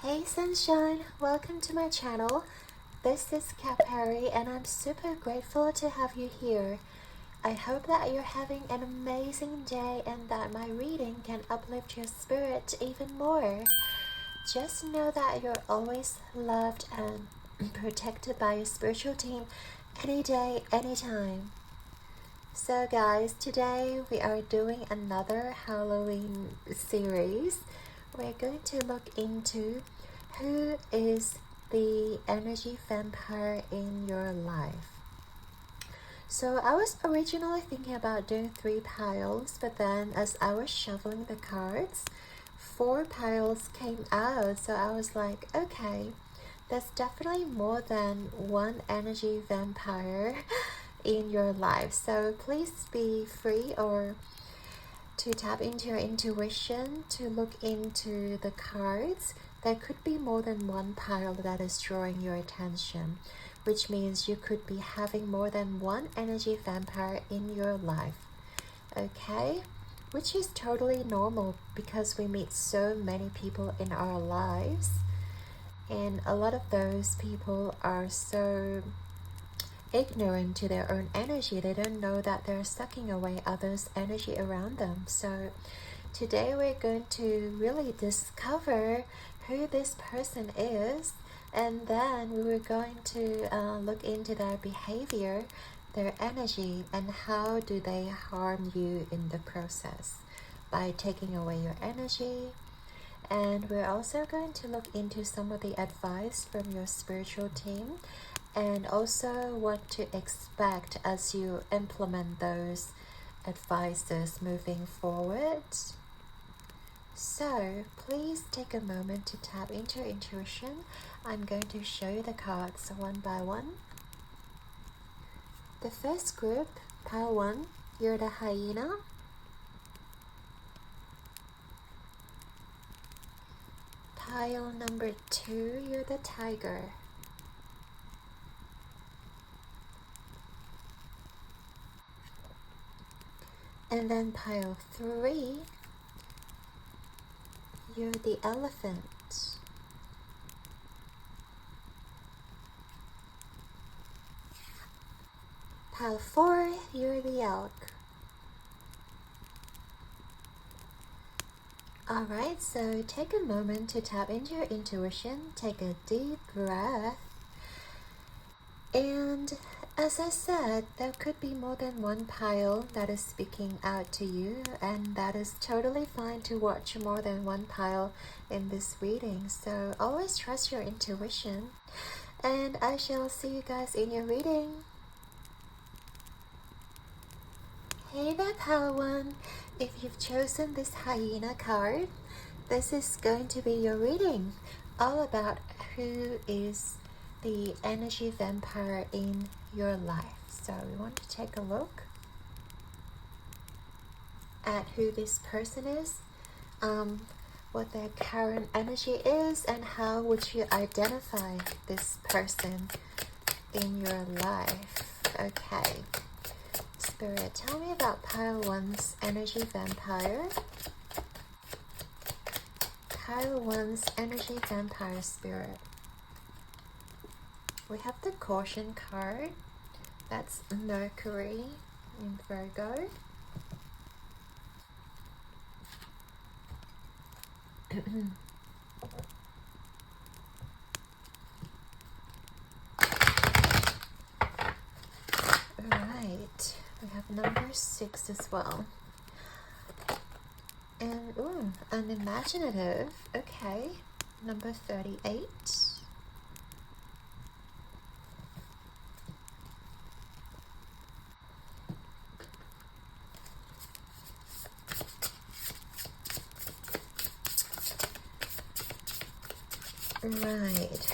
Hey sunshine, welcome to my channel. This is Capari and I'm super grateful to have you here. I hope that you're having an amazing day and that my reading can uplift your spirit even more. Just know that you're always loved and protected by your spiritual team any day, anytime. So guys, today we are doing another Halloween series. We're going to look into who is the energy vampire in your life. So I was originally thinking about doing 3 piles, but then as I was shuffling the cards, 4 piles came out. So I was like, okay, there's definitely more than one energy vampire in your life. So please be free or to tap into your intuition, to look into the cards. There could be more than one pile that is drawing your attention, which means you could be having more than one energy vampire in your life. Okay? Which is totally normal because we meet so many people in our lives, and a lot of those people are so ignorant to their own energy. They don't know that they're sucking away others' energy around them. So today we're going to really discover who this person is, and then we were going to look into their behavior, their energy, and how do they harm you in the process by taking away your energy. And we're also going to look into some of the advice from your spiritual team, and also what to expect as you implement those advices moving forward. So please take a moment to tap into your intuition. I'm going to show you the cards one by one. The first group, pile 1, you're the hyena. Pile number 2, you're the tiger. And then pile 3, you're the elephant. Pile 4, you're the elk. Alright, so take a moment to tap into your intuition, take a deep breath, and as I said, there could be more than one pile that is speaking out to you, and that is totally fine to watch more than one pile in this reading. So always trust your intuition, and I shall see you guys in your reading. Hey there, pile 1. If you've chosen this hyena card, this is going to be your reading, all about who is the energy vampire in your life. So we want to take a look at who this person is, what their current energy is, and how would you identify this person in your life. Okay, Spirit, tell me about pile 1's energy vampire. Pile 1's energy vampire, Spirit. We have the caution card. That's Mercury in Virgo. Alright, we have number 6 as well. And, ooh, unimaginative. Okay, number 38. Right.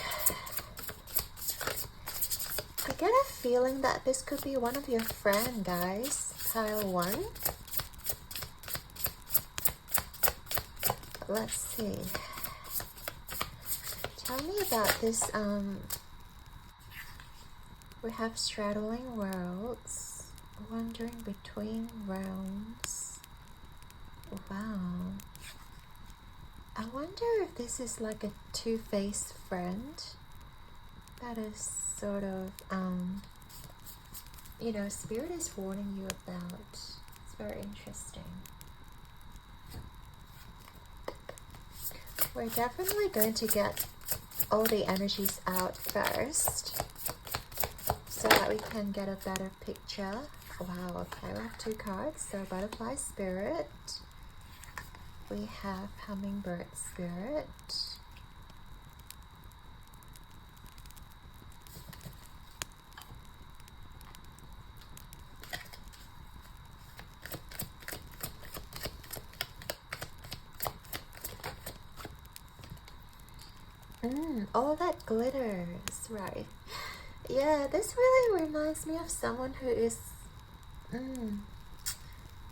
I get a feeling that this could be one of your friends, guys. Pile 1. Let's see. Tell me about this. We have straddling worlds, wandering between realms. Wow. I wonder if this is like a two-faced friend that is sort of, you know, Spirit is warning you about. It's very interesting. We're definitely going to get all the energies out first so that we can get a better picture. Wow, okay, we have two cards. So Butterfly Spirit. We have Hummingbird Spirit. All that glitters, right? Yeah, this really reminds me of someone who is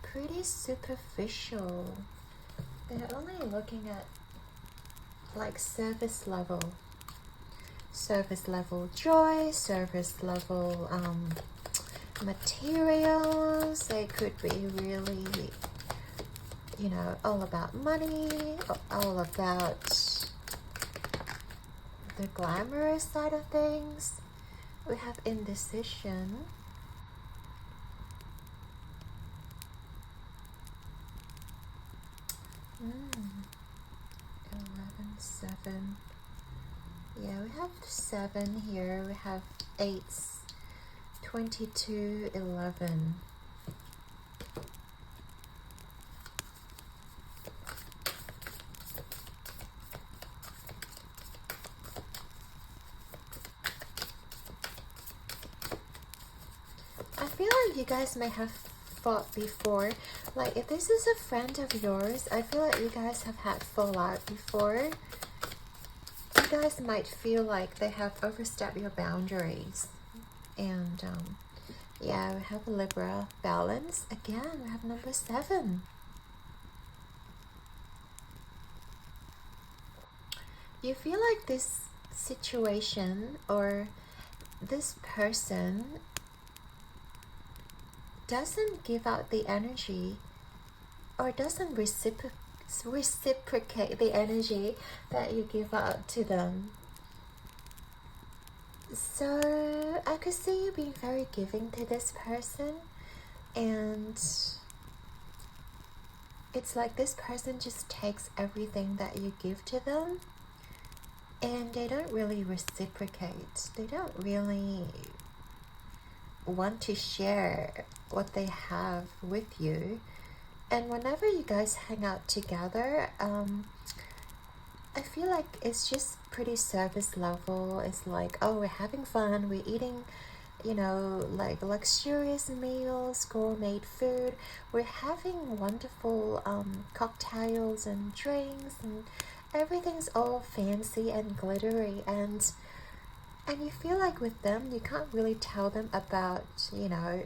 pretty superficial. They're only looking at like surface level joy, surface level materials. They could be really, you know, all about money, all about the glamorous side of things. We have indecision. Mm. 11, 7. Yeah, we have 7 here. We have 8s. 22, 11. I feel like you guys may have fought before. Like, if this is a friend of yours, I feel like you guys have had fallout before. You guys might feel like they have overstepped your boundaries. And, yeah, we have a Libra balance. Again, we have number 7. You feel like this situation or this person doesn't give out the energy or doesn't reciprocate the energy that you give out to them. So I could see you being very giving to this person, and it's like this person just takes everything that you give to them and they don't really reciprocate. They don't really want to share what they have with you. And whenever you guys hang out together, I feel like it's just pretty surface level. It's like, oh, we're having fun, we're eating, you know, like luxurious meals, gourmet food, we're having wonderful cocktails and drinks, and everything's all fancy and glittery, and you feel like with them you can't really tell them about, you know,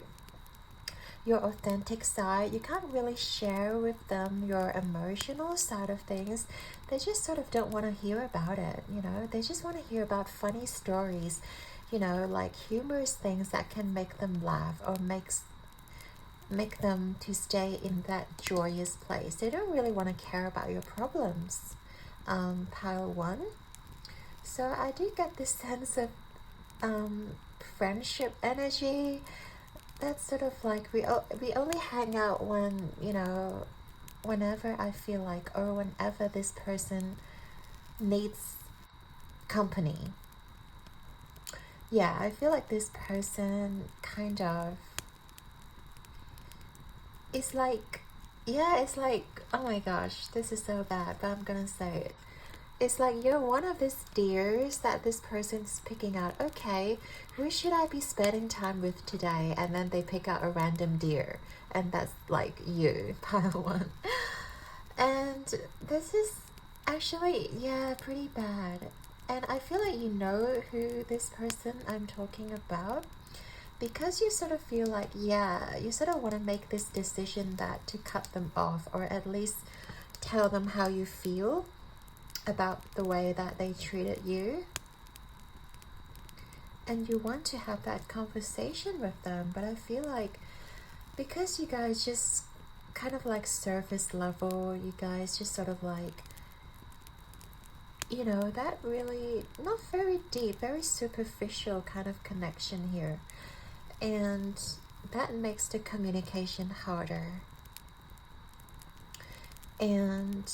your authentic side. You can't really share with them your emotional side of things. They just sort of don't want to hear about it, you know. They just want to hear about funny stories, you know, like humorous things that can make them laugh or make them to stay in that joyous place. They don't really want to care about your problems. Pile 1. So I do get this sense of friendship energy. That's sort of like we only hang out when, you know, whenever I feel like, or whenever this person needs company. Yeah, I feel like this person kind of, it's like, yeah, it's like, oh my gosh, this is so bad, but I'm gonna say it. It's like you're one of these deers that this person's picking out. Okay, who should I be spending time with today? And then they pick out a random deer, and that's like you, pile 1. And this is actually, yeah, pretty bad. And I feel like you know who this person I'm talking about, because you sort of feel like, yeah, you sort of want to make this decision that to cut them off, or at least tell them how you feel about the way that they treated you, and you want to have that conversation with them. But I feel like because you guys just kind of like surface level, you guys just sort of like that really not very deep, very superficial kind of connection here. And that makes the communication harder. And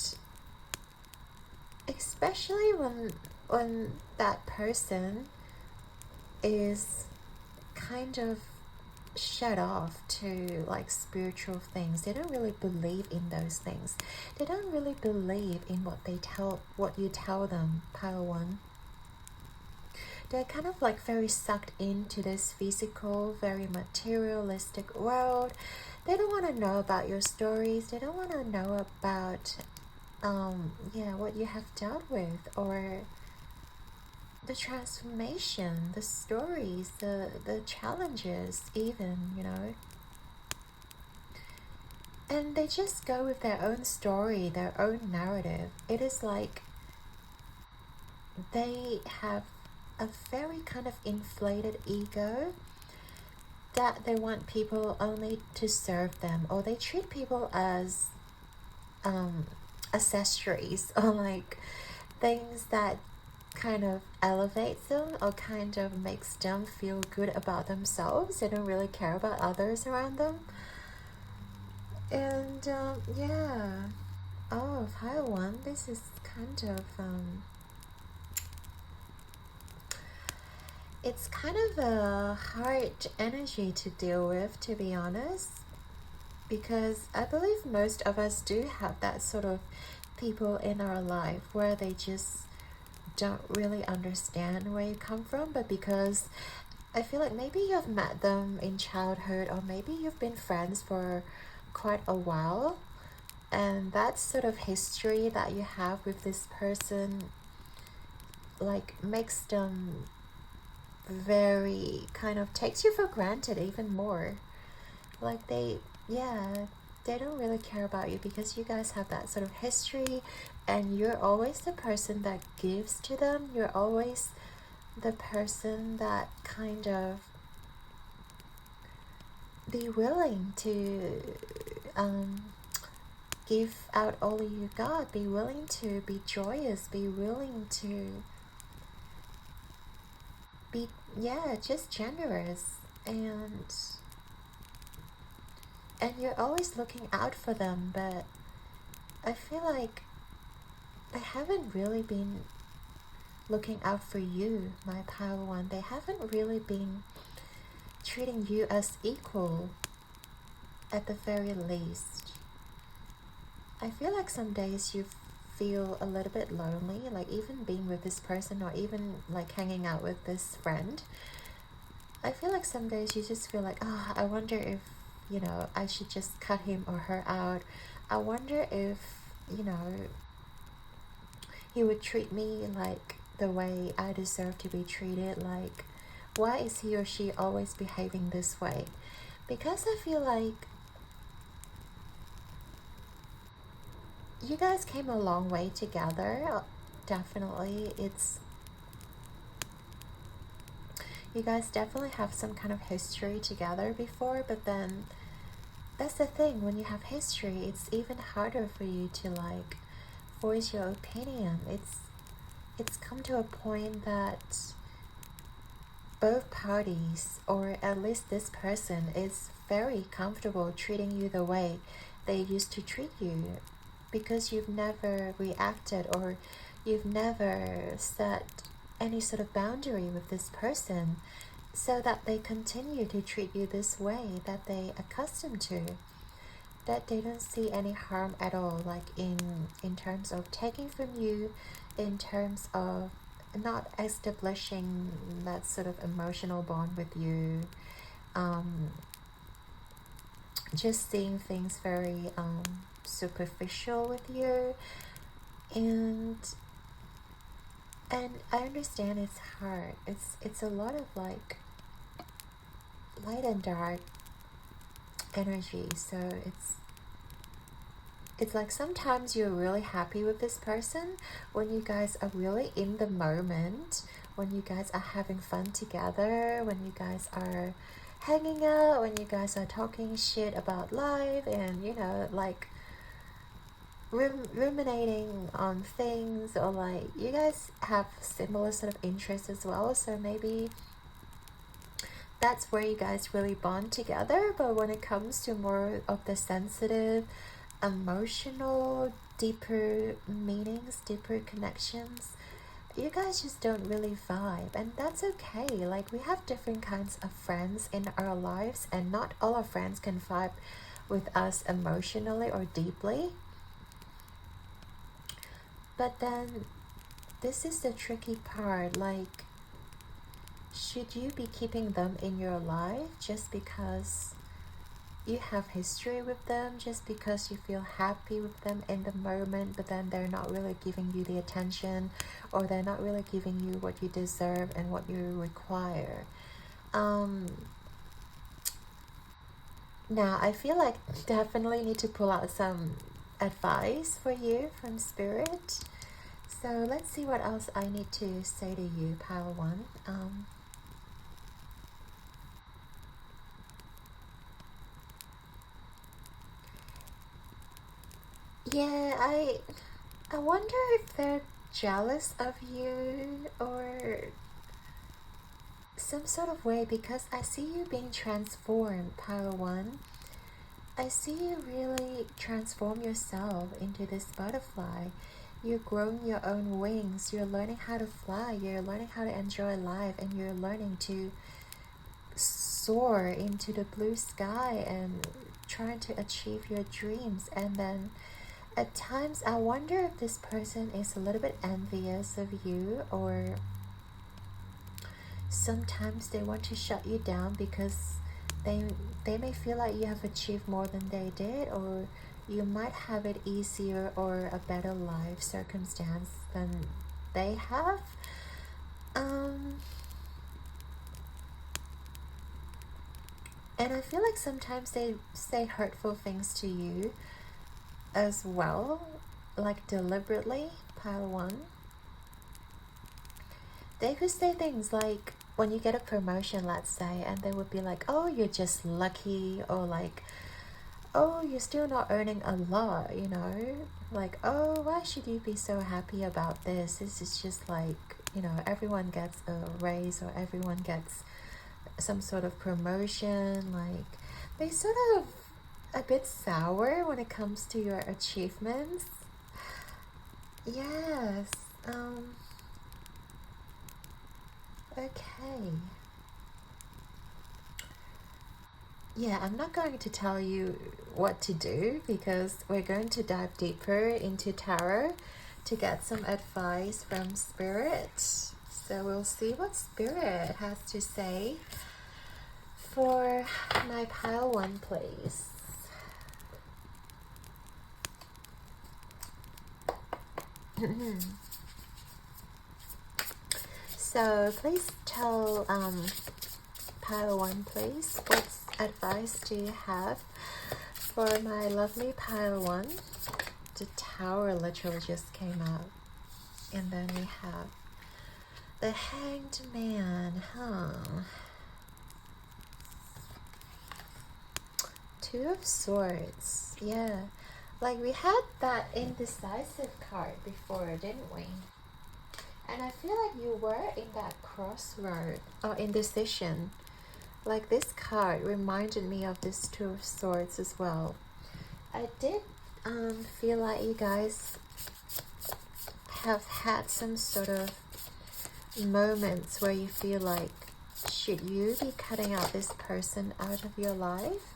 especially when that person is kind of shut off to like spiritual things. They don't really believe in those things. They don't really believe in what you tell them, pile one. They're kind of like very sucked into this physical, very materialistic world. They don't want to know about your stories. They don't want to know about what you have dealt with, or the transformation, the stories, the challenges even, And they just go with their own story, their own narrative. It is like they have a very kind of inflated ego that they want people only to serve them, or they treat people as accessories, or like things that kind of elevates them or kind of makes them feel good about themselves. They don't really care about others around them. And pile one, this is kind of it's kind of a hard energy to deal with, to be honest, because I believe most of us do have that sort of people in our life where they just don't really understand where you come from, but because I feel like maybe you've met them in childhood, or maybe you've been friends for quite a while, and that sort of history that you have with this person like makes them very kind of takes you for granted even more. Like they don't really care about you because you guys have that sort of history, and you're always the person that gives to them. You're always the person that kind of be willing to give out all you got, be willing to be joyous, be willing to be just generous, and you're always looking out for them. But I feel like they haven't really been looking out for you, my pile one. They haven't really been treating you as equal, at the very least. I feel like some days you feel a little bit lonely, like even being with this person, or even like hanging out with this friend. I feel like some days you just feel like, I wonder if, I should just cut him or her out. I wonder if, he would treat me like the way I deserve to be treated. Like, why is he or she always behaving this way? Because I feel like you guys came a long way together. Definitely. You guys definitely have some kind of history together before, but then that's the thing, when you have history, it's even harder for you to like voice your opinion. It's come to a point that both parties, or at least this person, is very comfortable treating you the way they used to treat you, because you've never reacted, or you've never set any sort of boundary with this person, so that they continue to treat you this way that they accustomed to, that they don't see any harm at all, like in terms of taking from you, in terms of not establishing that sort of emotional bond with you, just seeing things very superficial with you. And I understand it's hard. It's a lot of like light and dark energy. So it's like sometimes you're really happy with this person when you guys are really in the moment, when you guys are having fun together, when you guys are hanging out, when you guys are talking shit about life, and like ruminating on things, or like you guys have similar sort of interests as well, so maybe that's where you guys really bond together. But when it comes to more of the sensitive, emotional, deeper meanings, deeper connections, you guys just don't really vibe, and that's okay. Like, we have different kinds of friends in our lives, and not all our friends can vibe with us emotionally or deeply. But then this is the tricky part, like, should you be keeping them in your life just because you have history with them, just because you feel happy with them in the moment, but then they're not really giving you the attention, or they're not really giving you what you deserve and what you require? Now I feel like definitely need to pull out some advice for you from spirit. So let's see what else I need to say to you, pile one. Yeah, I wonder if they're jealous of you or some sort of way, because I see you being transformed, pile one. I see you really transform yourself into this butterfly. You're growing your own wings. You're learning how to fly. You're learning how to enjoy life, and you're learning to soar into the blue sky and trying to achieve your dreams. And then at times I wonder if this person is a little bit envious of you, or sometimes they want to shut you down because they may feel like you have achieved more than they did, or you might have it easier or a better life circumstance than they have. And I feel like sometimes they say hurtful things to you as well, like deliberately, pile one. They could say things like, when you get a promotion, let's say, and they would be like, oh, you're just lucky, or like, oh, you're still not earning a lot, you know? Like, oh, why should you be so happy about this? This is just like, you know, everyone gets a raise, or everyone gets some sort of promotion. Like, they sort of a bit sour when it comes to your achievements. Yes. Okay. Yeah, I'm not going to tell you what to do, because we're going to dive deeper into tarot to get some advice from spirit. So we'll see what spirit has to say for my pile one, please. So please tell pile one, please, what advice do you have for my lovely pile one? The Tower literally just came out, and then we have the Hanged Man, Two of Swords. Yeah, like we had that indecisive card before, didn't we? And I feel like you were in that crossroad or indecision. Like, this card reminded me of this Two of Swords as well. I did feel like you guys have had some sort of moments where you feel like, should you be cutting out this person out of your life?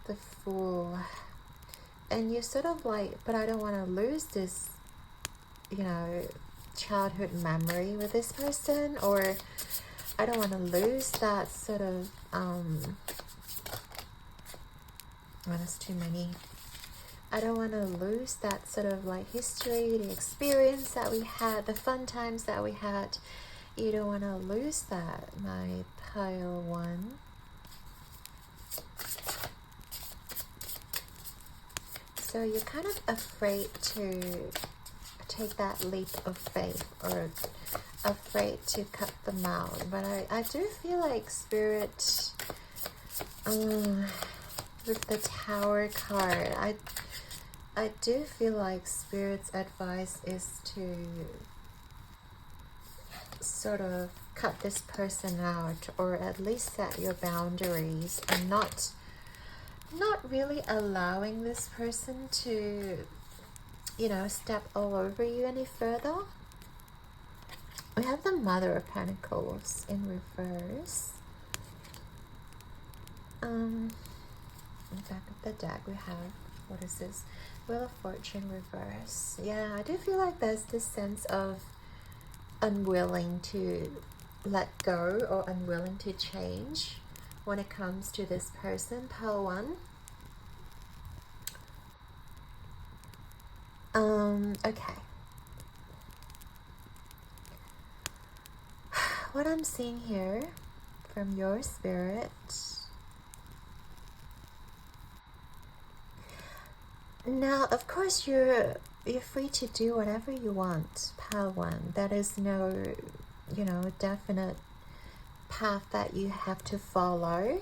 The Fool. And you're sort of like, but I don't want to lose this, you know, childhood memory with this person, or I don't want to lose that sort of, there's too many. I don't want to lose that sort of like history, the experience that we had, the fun times that we had. You don't want to lose that, my pile one. So you're kind of afraid to take that leap of faith, or afraid to cut them out. But I do feel like spirit, with the Tower card. I do feel like Spirit's advice is to sort of cut this person out, or at least set your boundaries, and not really allowing this person to, you know, step all over you any further. We have the Mother of Pentacles in reverse. In the back of the deck we have, what is this? Wheel of Fortune reverse. Yeah, I do feel like there's this sense of unwilling to let go or unwilling to change when it comes to this person, Pile 1. Okay. What I'm seeing here from your spirit, now of course you're free to do whatever you want, Pile 1. That is no, you know, definite path that you have to follow.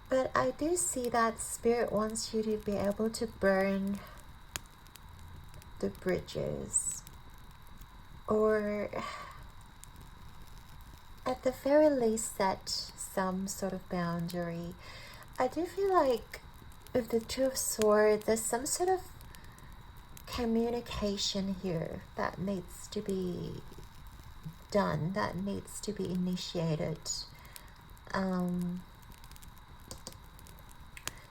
But I do see that Spirit wants you to be able to burn the bridges, or at the very least set some sort of boundary. I do feel like with the Two of Swords, there's some sort of communication here that needs to be done, that needs to be initiated.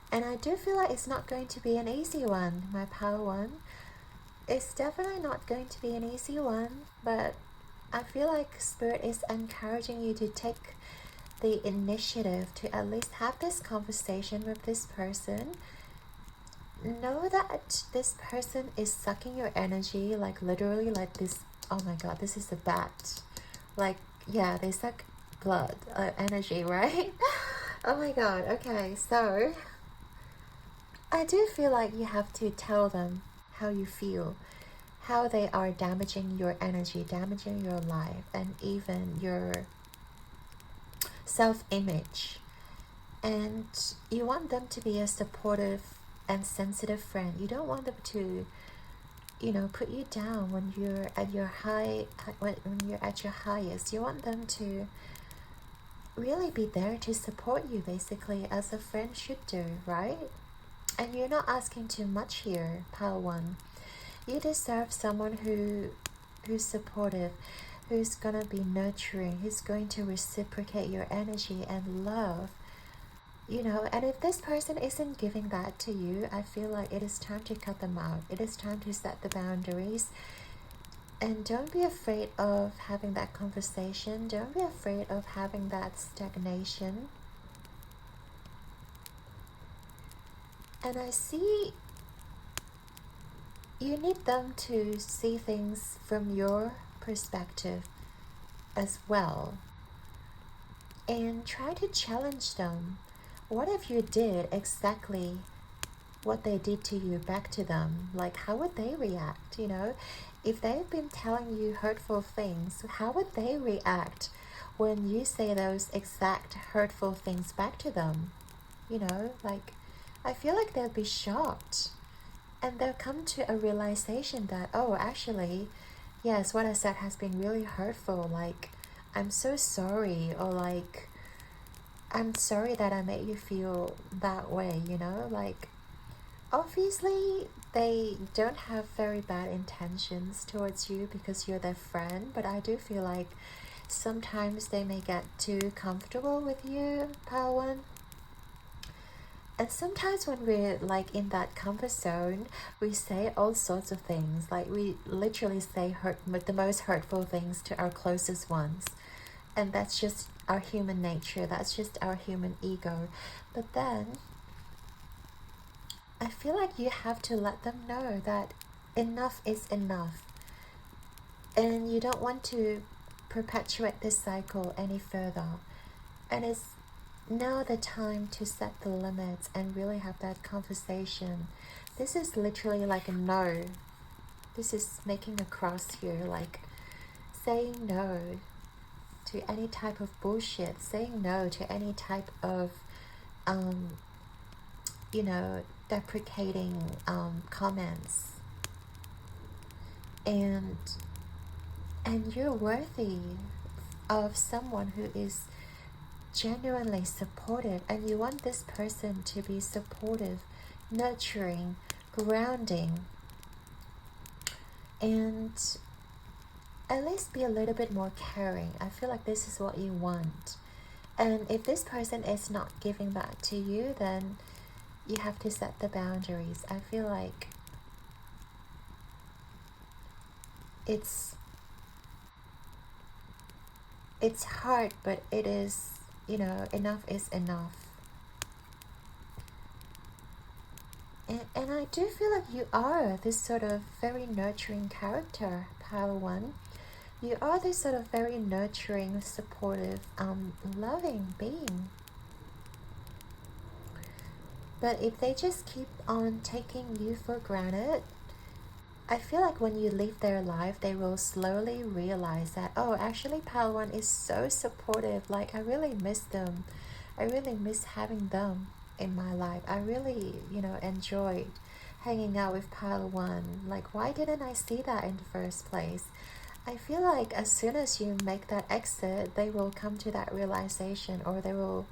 And I do feel like it's not going to be an easy one, my Pile 1. It's definitely not going to be an easy one, but I feel like Spirit is encouraging you to take the initiative to at least have this conversation with this person. Know that this person is sucking your energy, like literally, like this. Oh my god, this is a bat. Like, yeah, they suck blood, energy, right? Oh my god. Okay, so I do feel like you have to tell them how you feel, how they are damaging your energy, damaging your life, and even your self-image. And you want them to be a supportive and sensitive friend. You don't want them to, you know, put you down when you're at your when you're at your highest. You want them to really be there to support you, basically, as a friend should do, right? And you're not asking too much here, Pile 1. You deserve someone who's supportive, who's gonna be nurturing, who's going to reciprocate your energy and love. You know, and if this person isn't giving that to you, I feel like it is time to cut them out. It is time to set the boundaries. And don't be afraid of having that conversation. Don't be afraid of having that stagnation. And I see you need them to see things from your perspective as well. And try to challenge them. What if you did exactly what they did to you back to them? Like, how would they react, you know? If they've been telling you hurtful things, how would they react when you say those exact hurtful things back to them? You know, like, I feel like they'll be shocked. And they'll come to a realization that, oh, actually, yes, what I said has been really hurtful. Like, I'm so sorry. Or like, I'm sorry that I made you feel that way, you know? Like, obviously, they don't have very bad intentions towards you because you're their friend. But I do feel like sometimes they may get too comfortable with you, Pile 1. And sometimes when we're like in that comfort zone, we say all sorts of things. Like, we literally say the most hurtful things to our closest ones. And that's just our human nature. That's just our human ego. But then I feel like you have to let them know that enough is enough. And you don't want to perpetuate this cycle any further. And it's now the time to set the limits and really have that conversation. This is literally like a no. This is making a cross here, like saying no to any type of bullshit, saying no to any type of you know, deprecating comments, and you're worthy of someone who is genuinely supportive, and you want this person to be supportive, nurturing, grounding, and at least be a little bit more caring. I feel like this is what you want. And if this person is not giving back to you, then you have to set the boundaries. I feel like it's hard, but it is, you know, enough is enough. And I do feel like you are this sort of very nurturing character, Pile 1. You are this sort of very nurturing, supportive, loving being. But if they just keep on taking you for granted, I feel like when you leave their life, they will slowly realize that, oh, actually Pile 1 is so supportive. Like, I really miss them. I really miss having them in my life. I really, you know, enjoyed hanging out with Pile 1. Like, why didn't I see that in the first place? I feel like as soon as you make that exit, they will come to that realization, or they will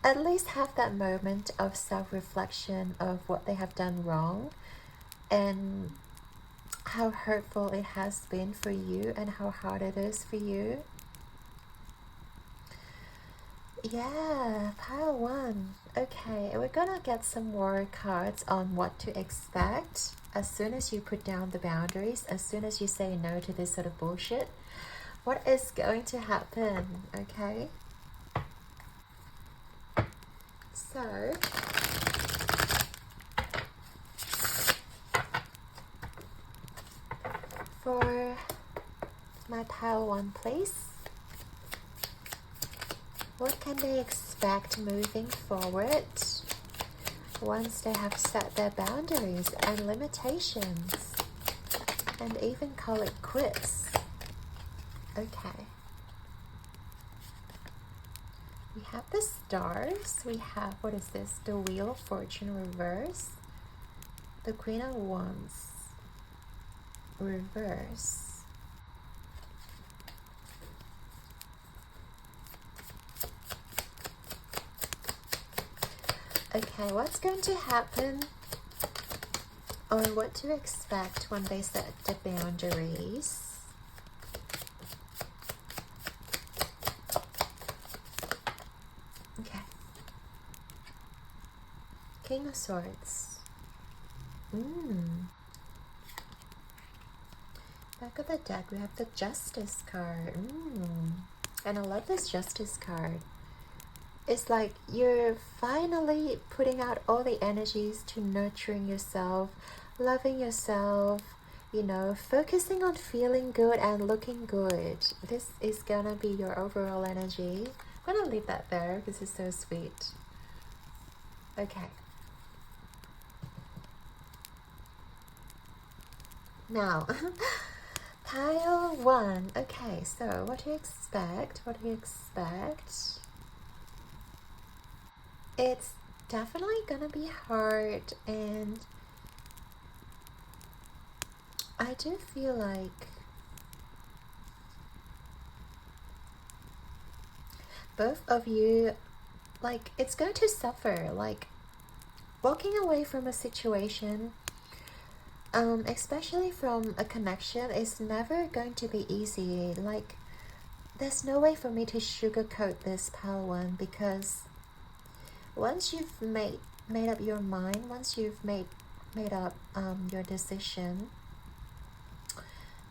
at least have that moment of self-reflection of what they have done wrong and how hurtful it has been for you and how hard it is for you. Yeah, Pile 1. Okay, we're gonna get some more cards on what to expect as soon as you put down the boundaries, as soon as you say no to this sort of bullshit. What is going to happen, okay? So, for my Pile 1, please. What can they expect moving forward once they have set their boundaries and limitations, and even call it quits? Okay. We have the stars. We have, what is this? The Wheel of Fortune reverse. The Queen of Wands reverse. Okay, what's going to happen, or what to expect when they set the boundaries? Okay. King of Swords. Back of the deck, we have the Justice card. And I love this Justice card. It's like you're finally putting out all the energies to nurturing yourself, loving yourself, you know, focusing on feeling good and looking good. This is gonna be your overall energy. I'm gonna leave that there because it's so sweet. Okay. Now, Pile 1. Okay, so what do you expect? What do you expect? It's definitely gonna be hard, and I do feel like both of you, like, it's going to suffer. Like, walking away from a situation, especially from a connection, is never going to be easy. Like, there's no way for me to sugarcoat this, Pile 1, because once you've made up your mind, once you've made up your decision,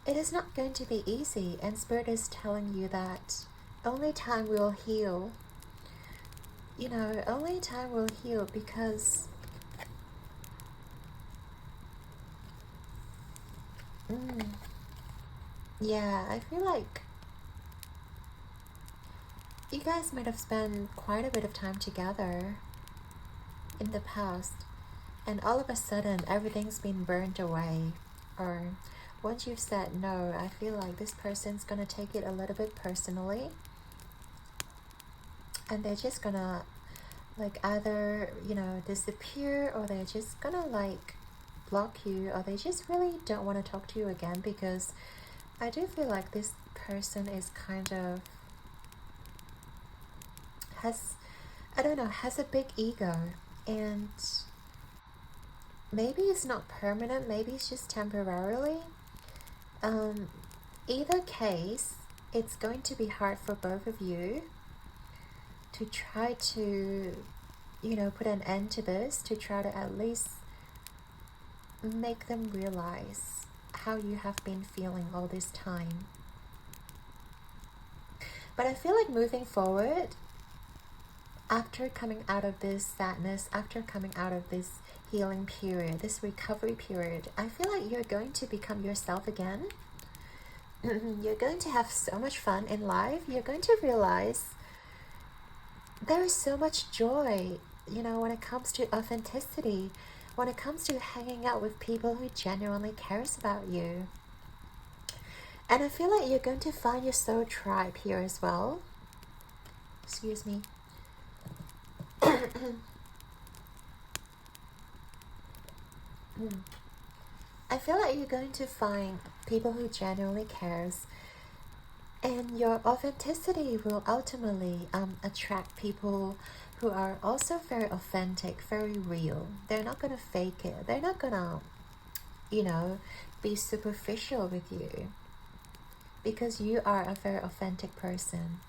it is not going to be easy. And Spirit is telling you that only time will heal. You know, only time will heal, because yeah, I feel like you guys might have spent quite a bit of time together in the past, and all of a sudden everything's been burned away. Or once you've said no, I feel like this person's gonna take it a little bit personally, and they're just gonna like either, you know, disappear, or they're just gonna like block you, or they just really don't want to talk to you again, because I do feel like this person is kind of has, I don't know, has a big ego, and maybe it's not permanent, maybe it's just temporarily. Either case, it's going to be hard for both of you to try to, you know, put an end to this, to try to at least make them realize how you have been feeling all this time. But I feel like moving forward, after coming out of this sadness, after coming out of this healing period, this recovery period, I feel like you're going to become yourself again. You're going to have so much fun in life. You're going to realize there is so much joy, you know, when it comes to authenticity, when it comes to hanging out with people who genuinely cares about you. And I feel like you're going to find your soul tribe here as well. Excuse me. I feel like you're going to find people who genuinely cares, and your authenticity will ultimately attract people who are also very authentic, very real. They're not gonna fake it. They're not gonna, you know, be superficial with you, because you are a very authentic person,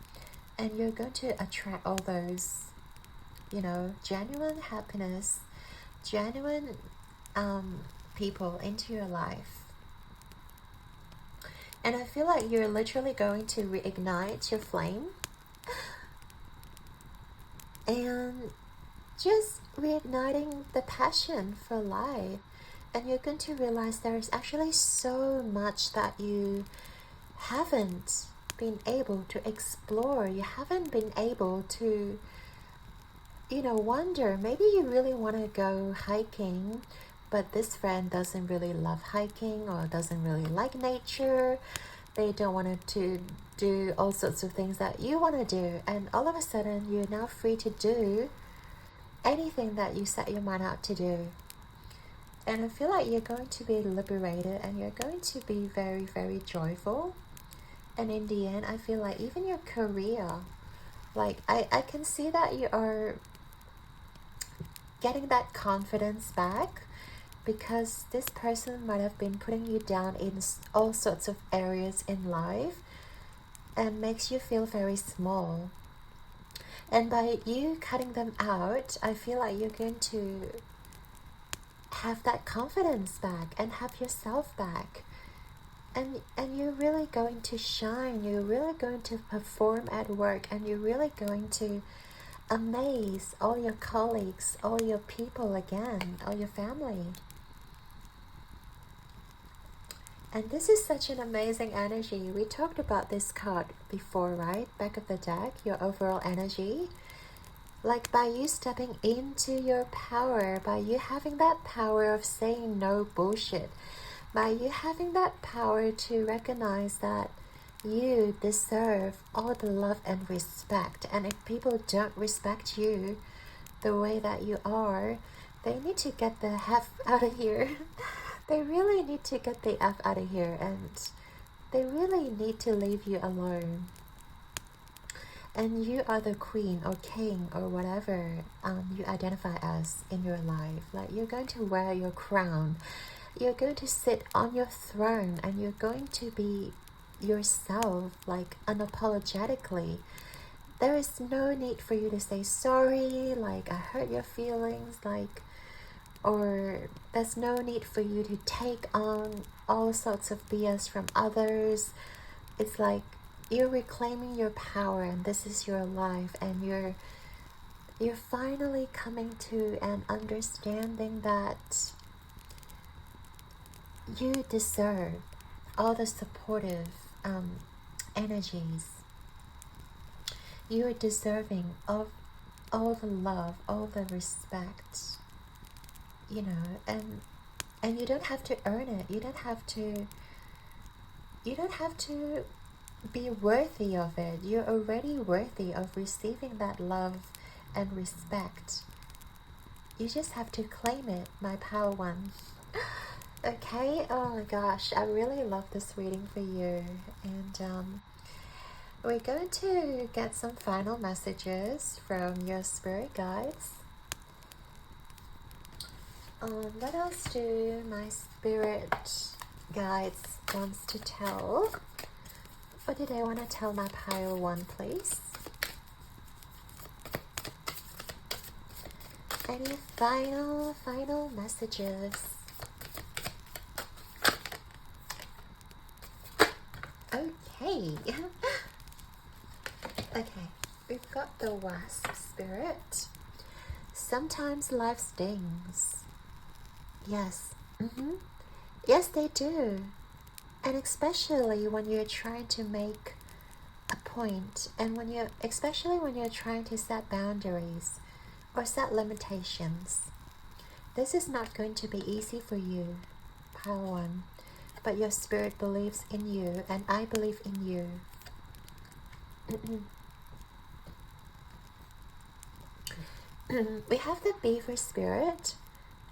and you're going to attract all those, you know, genuine happiness, genuine people into your life. And I feel like you're literally going to reignite your flame and just reigniting the passion for life. And you're going to realize there's actually so much that you haven't been able to explore. You haven't been able to, you know, wonder. Maybe you really want to go hiking, but this friend doesn't really love hiking or doesn't really like nature. They don't want to do all sorts of things that you want to do. And all of a sudden, you're now free to do anything that you set your mind out to do. And I feel like you're going to be liberated, and you're going to be very, very joyful. And in the end, I feel like even your career, like I can see that you are getting that confidence back, because this person might have been putting you down in all sorts of areas in life and makes you feel very small. And by you cutting them out, I feel like you're going to have that confidence back and have yourself back. And you're really going to shine. You're really going to perform at work, and you're really going to amaze all your colleagues, all your people again, all your family. And this is such an amazing energy. We talked about this card before, right? Back of the deck, your overall energy. Like by you stepping into your power, by you having that power of saying no bullshit, by you having that power to recognize that you deserve all the love and respect. And if people don't respect you the way that you are, they need to get the F out of here. They really need to get the F out of here, and they really need to leave you alone. And you are the queen or king or whatever you identify as in your life. Like, you're going to wear your crown. You're going to sit on your throne, and you're going to be yourself, like unapologetically. There is no need for you to say sorry, like I hurt your feelings, like, or there's no need for you to take on all sorts of BS from others. It's like you're reclaiming your power, and this is your life, and you're finally coming to an understanding that you deserve all the supportive energies. You are deserving of all the love, all the respect, you know, and you don't have to earn it. You don't have to be worthy of it. You're already worthy of receiving that love and respect. You just have to claim it, my power one. Okay, oh my gosh, I really love this reading for you. And we're going to get some final messages from your spirit guides. What else do my spirit guides wants to tell? What do they want to tell my pile one, please? Any final messages? Okay. Okay, we've got the wasp spirit. Sometimes life stings. Yes. Yes, they do. And especially when you're trying to make a point, and especially when you're trying to set boundaries or set limitations. This is not going to be easy for you, Pile 1, but your spirit believes in you, and I believe in you. We have the beaver spirit.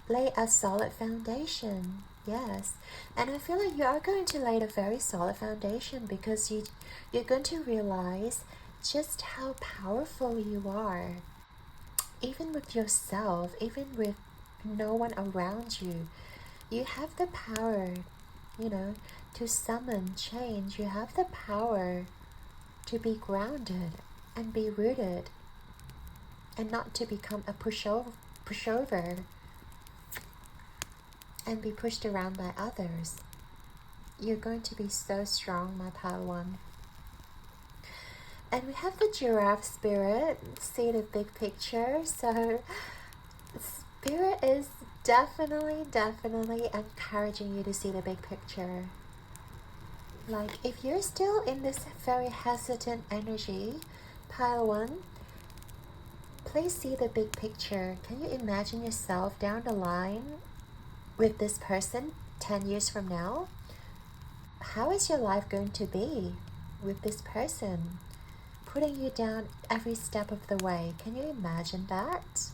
Lay a solid foundation. Yes, and I feel like you are going to lay a very solid foundation, because you're going to realize just how powerful you are. Even with yourself, even with no one around you, you have the power, to summon change. You have the power to be grounded and be rooted, and not to become a pushover and be pushed around by others. You're going to be so strong, my pile 1. And we have the giraffe spirit. See the big picture. So spirit is definitely encouraging you to see the big picture. Like, if you're still in this very hesitant energy, pile 1, please see the big picture. Can you imagine yourself down the line with this person 10 years from now? How is your life going to be with this person putting you down every step of the way? Can you imagine that?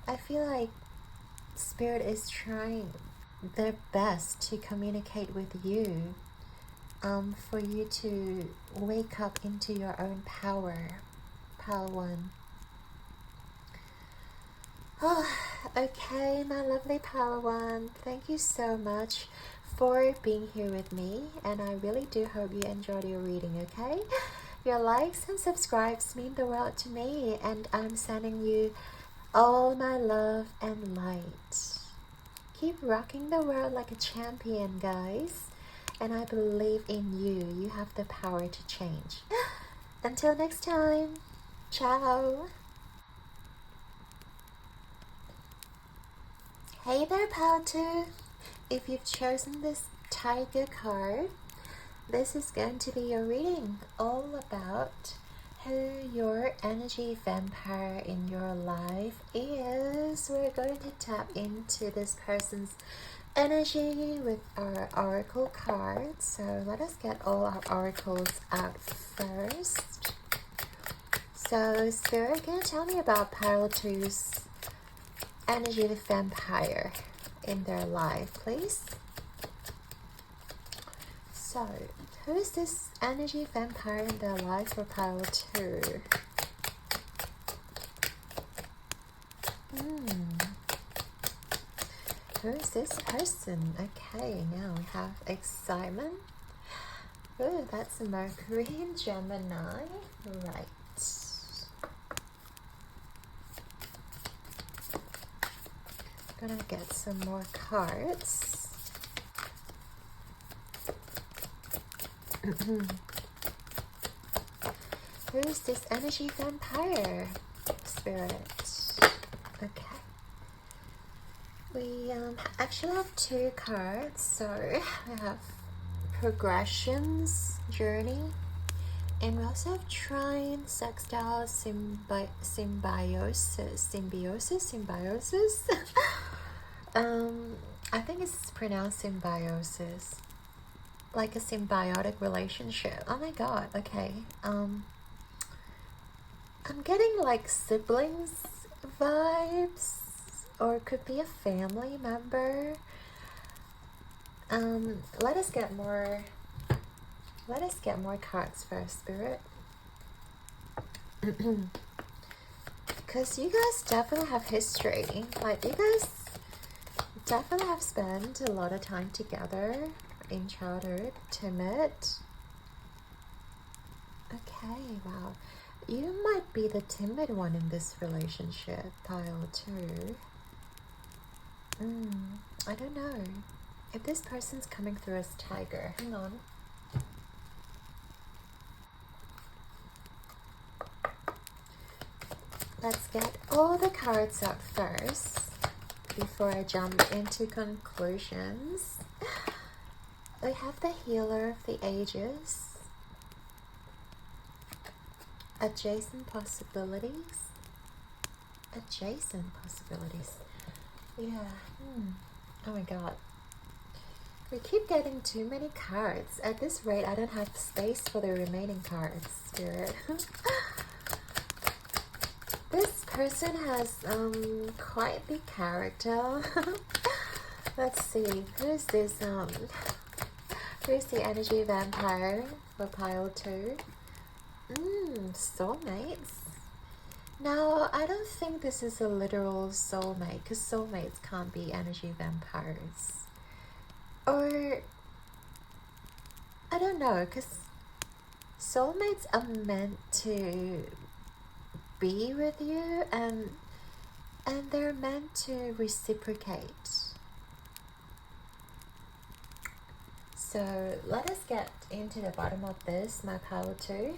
I feel like Spirit is trying their best to communicate with you, for you to wake up into your own power, Pile 1. Oh, okay, my lovely Pile 1. Thank you so much for being here with me, and I really do hope you enjoyed your reading, okay? Your likes and subscribes mean the world to me, and I'm sending you all my love and light. Keep rocking the world like a champion, guys, and I believe in you. You have the power to change. Until next time, ciao. Hey there, Pile 2. If you've chosen this tiger card, this is going to be your reading, all about who your energy vampire in your life is. We're going to tap into this person's energy with our oracle cards. So let us get all our oracles out first. So Spirit, can you tell me about Pile 2's energy vampire in their life, please? So, who is this energy vampire in their life for Pile 2? Who is this person? Okay, now we have excitement. Oh, that's Mercury and Gemini. Right. Gonna get some more cards. Who is this energy vampire, Spirit? Okay. We actually have 2 cards. So we have progressions, journey, and we also have trine, sextile, symbiosis. I think it's pronounced symbiosis, like a symbiotic relationship. Oh my god. Okay. I'm getting like siblings vibes, or it could be a family member. Let us get more cards first, Spirit. Because you guys definitely have history. Like, you guys definitely have spent a lot of time together in childhood. Timid. Okay, wow. You might be the timid one in this relationship, pile 2. I don't know. If this person's coming through as tiger, hang on. Let's get all the cards out first before I jump into conclusions. We have the healer of the ages. Adjacent possibilities. Adjacent possibilities. Yeah. Oh my god. We keep getting too many cards. At this rate, I don't have space for the remaining cards, Spirit. This person has quite the character. Let's see. Who's this? Who's the energy vampire for pile 2? Soulmates. Now, I don't think this is a literal soulmate, because soulmates can't be energy vampires. Or, I don't know, because soulmates are meant to be with you, and they're meant to reciprocate. So, let us get into the bottom of this, my pile 2.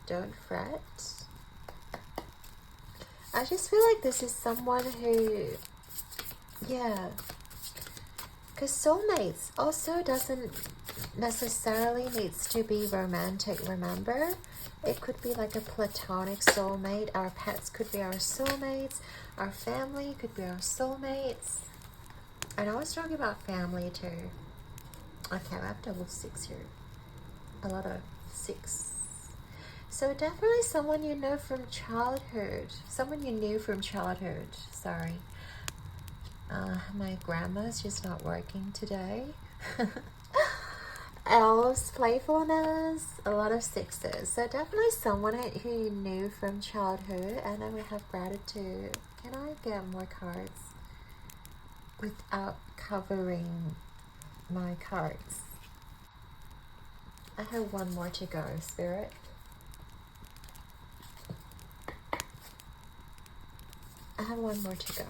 Don't fret. I just feel like this is someone who, yeah, because soulmates also doesn't necessarily needs to be romantic, remember? It could be like a platonic soulmate. Our pets could be our soulmates. Our family could be our soulmates. And I was talking about family too. Okay, I have double 6 here. A lot of 6. So definitely someone you know from childhood. Someone you knew from childhood. Sorry. My grandma's just not working today. Elves, playfulness, a lot of 6s. So definitely someone who you knew from childhood. And then we have gratitude. Can I get more cards without covering my cards? I have one more to go, Spirit. I have one more to go.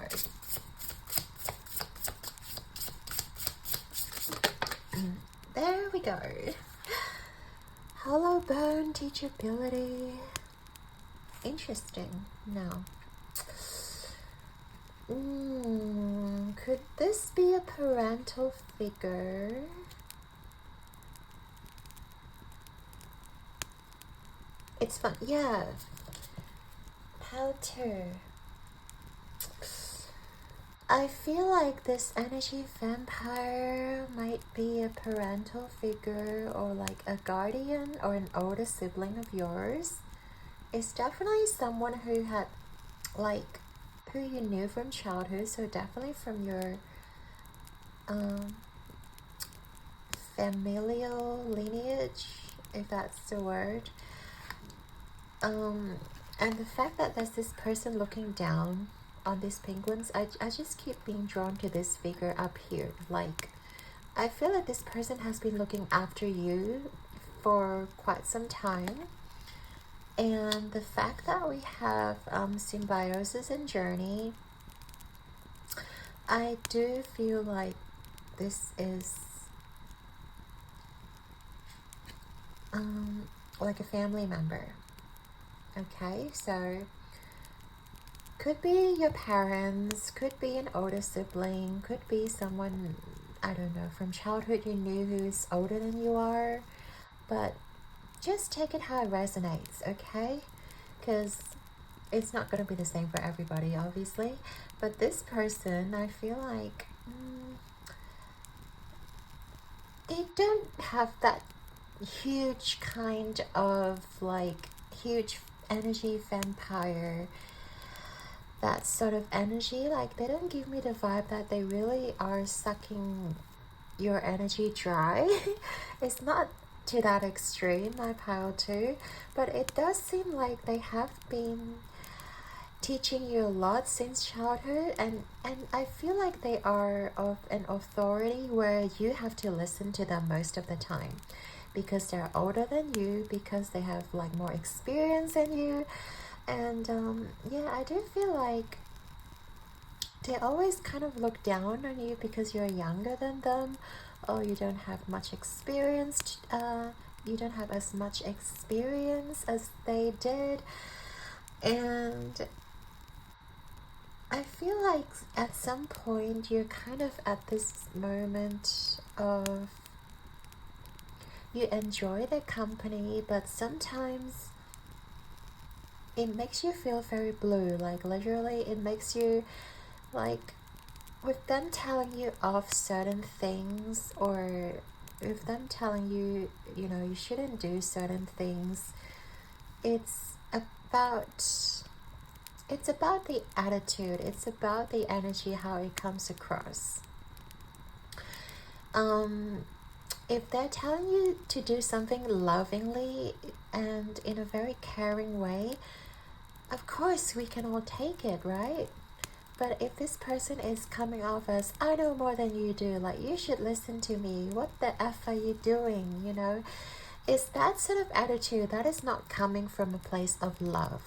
There we go. Hollow bone teachability. Interesting. Now, could this be a parental figure? It's fun. Yeah. How to? I feel like this energy vampire might be a parental figure, or like a guardian or an older sibling of yours. It's definitely someone who had, like, who you knew from childhood, so definitely from your familial lineage, if that's the word. And the fact that there's this person looking down on these penguins, I just keep being drawn to this figure up here. Like, I feel like this person has been looking after you for quite some time. And the fact that we have symbiosis and journey, I do feel like this is like a family member. Okay, so could be your parents, could be an older sibling, could be someone, I don't know, from childhood you knew who's older than you are. But just take it how it resonates, okay? Because it's not going to be the same for everybody, obviously. But this person, I feel like they don't have that huge kind of, like, huge energy vampire, that sort of energy. Like, they don't give me the vibe that they really are sucking your energy dry. It's not to that extreme, my pile 2, but it does seem like they have been teaching you a lot since childhood, and I feel like they are of an authority where you have to listen to them most of the time, because they're older than you, because they have like more experience than you. And yeah, I do feel like they always kind of look down on you because you're younger than them, or you don't have much experience. You don't have as much experience as they did. And I feel like at some point you're kind of at this moment of, you enjoy their company, but sometimes it makes you feel very blue. Like, literally, it makes you, like, with them telling you of certain things, or with them telling you, you know, you shouldn't do certain things, it's about the attitude, it's about the energy, how it comes across. If they're telling you to do something lovingly and in a very caring way, of course we can all take it, right? But if this person is coming off as, I know more than you do, like, you should listen to me, what the F are you doing, you know? Is that sort of attitude that is not coming from a place of love.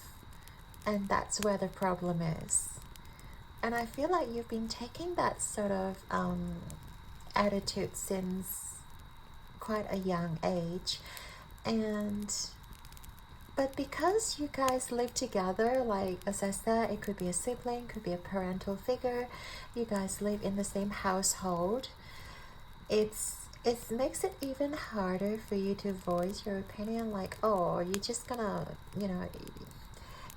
And that's where the problem is. And I feel like you've been taking that sort of attitude since quite a young age. But because you guys live together, like, as I said, it could be a sibling, could be a parental figure, you guys live in the same household, it makes it even harder for you to voice your opinion. Like, oh, you're just gonna, you know,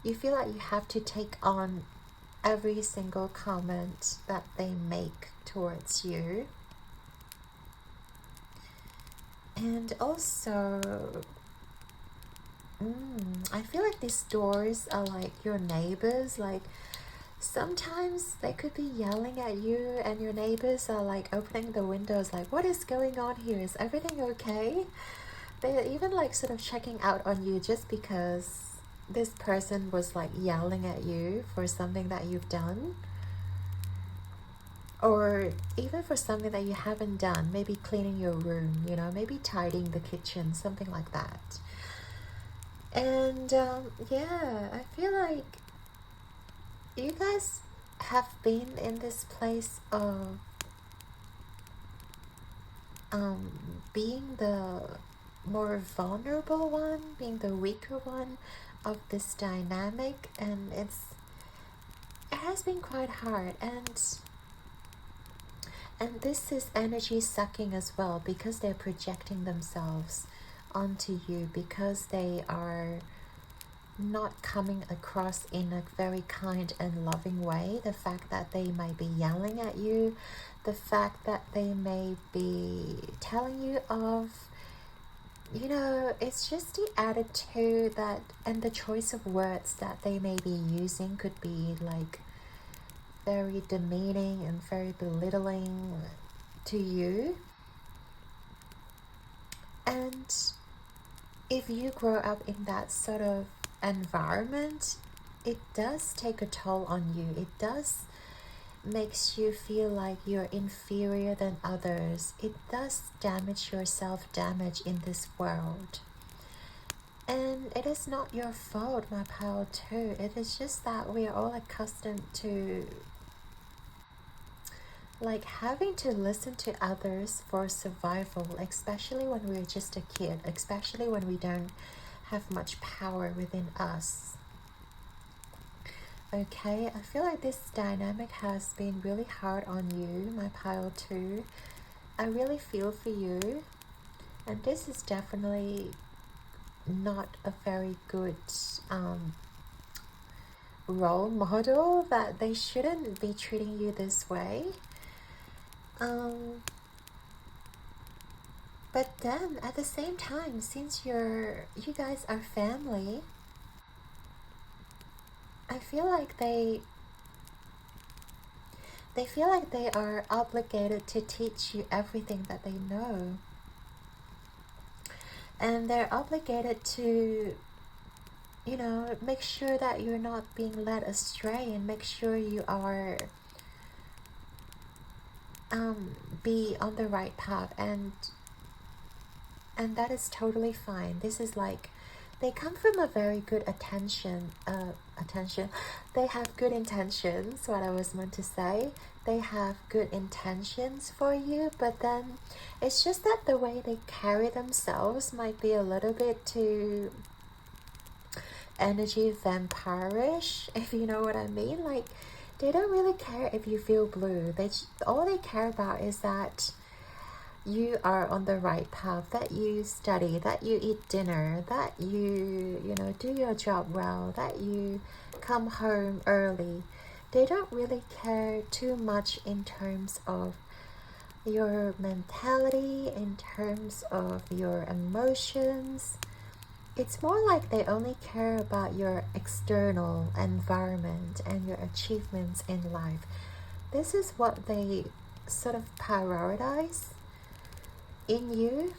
you feel like you have to take on every single comment that they make towards you. And also, I feel like these doors are like your neighbors. Like, sometimes they could be yelling at you and your neighbors are like opening the windows like, what is going on here? Is everything okay? They're even like sort of checking out on you just because this person was like yelling at you for something that you've done, or even for something that you haven't done, maybe cleaning your room, you know, maybe tidying the kitchen, something like that. And yeah, I feel like you guys have been in this place of being the more vulnerable one, being the weaker one of this dynamic, and it has been quite hard. And this is energy sucking as well, because they're projecting themselves onto you, because they are not coming across in a very kind and loving way. The fact that they might be yelling at you, the fact that they may be telling you of, you know, it's just the attitude that, and the choice of words that they may be using could be like very demeaning and very belittling to you. And if you grow up in that sort of environment, it does take a toll on you. It does makes you feel like you're inferior than others. It does damage your self-damage in this world. And it is not your fault, my pal, too. It is just that we are all accustomed to like having to listen to others for survival, especially when we're just a kid, especially when we don't have much power within us. Okay, I feel like this dynamic has been really hard on you, my pile 2. I really feel for you, and this is definitely not a very good role model, that they shouldn't be treating you this way. But then at the same time, since you guys are family, I feel like they feel like they are obligated to teach you everything that they know. And they're obligated to, you know, make sure that you're not being led astray, and make sure you are be on the right path, and that is totally fine. This is like, they come from a very good attention. They have good intentions, what I was meant to say. They have good intentions for you, but then it's just that the way they carry themselves might be a little bit too energy vampirish, if you know what I mean. Like, they don't really care if you feel blue. All they care about is that you are on the right path, that you study, that you eat dinner, that you know, do your job well, that you come home early. They don't really care too much in terms of your mentality, in terms of your emotions. It's more like they only care about your external environment and your achievements in life. This is what they sort of prioritize in you.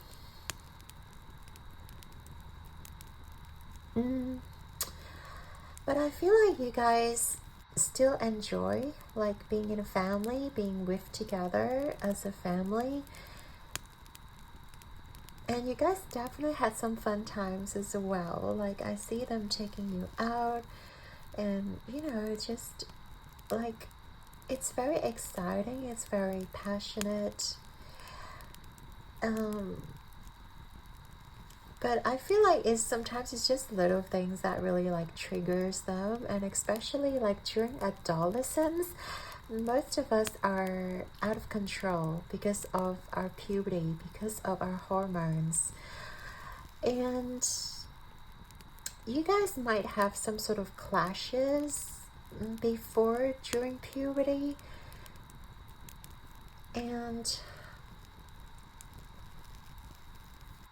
But I feel like you guys still enjoy like being in a family, being with together as a family. And you guys definitely had some fun times as well. Like, I see them taking you out, and you know, just like, it's very exciting, it's very passionate. But I feel like sometimes it's just little things that really like triggers them, and especially like during adolescence, most of us are out of control because of our puberty, because of our hormones. And you guys might have some sort of clashes before, during puberty. And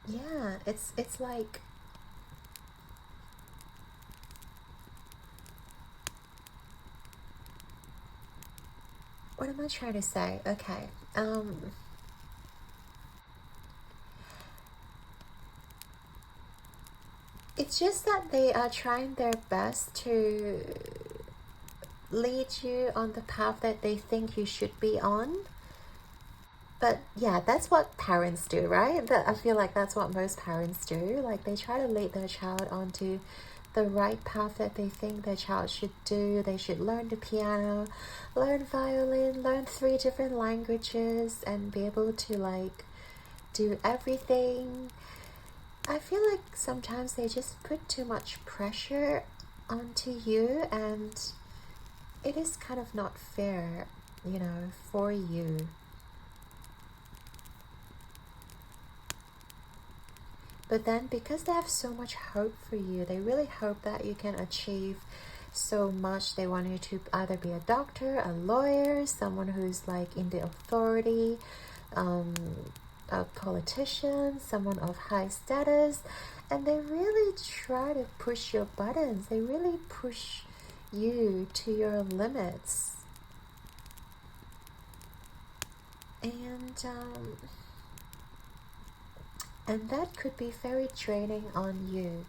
yeah, it's like, what am I trying to say? Okay. It's just that they are trying their best to lead you on the path that they think you should be on. But yeah, that's what parents do, right? I feel like that's what most parents do. Like, they try to lead their child onto the right path that they think their child should do. They should learn the piano, learn violin, learn 3 different languages, and be able to like do everything. I feel like sometimes they just put too much pressure onto you, and it is kind of not fair, you know, for you. But then, because they have so much hope for you, they really hope that you can achieve so much. They want you to either be a doctor, a lawyer, someone who's like in the authority, a politician, someone of high status, and they really try to push your buttons. They really push you to your limits. And that could be very draining on you.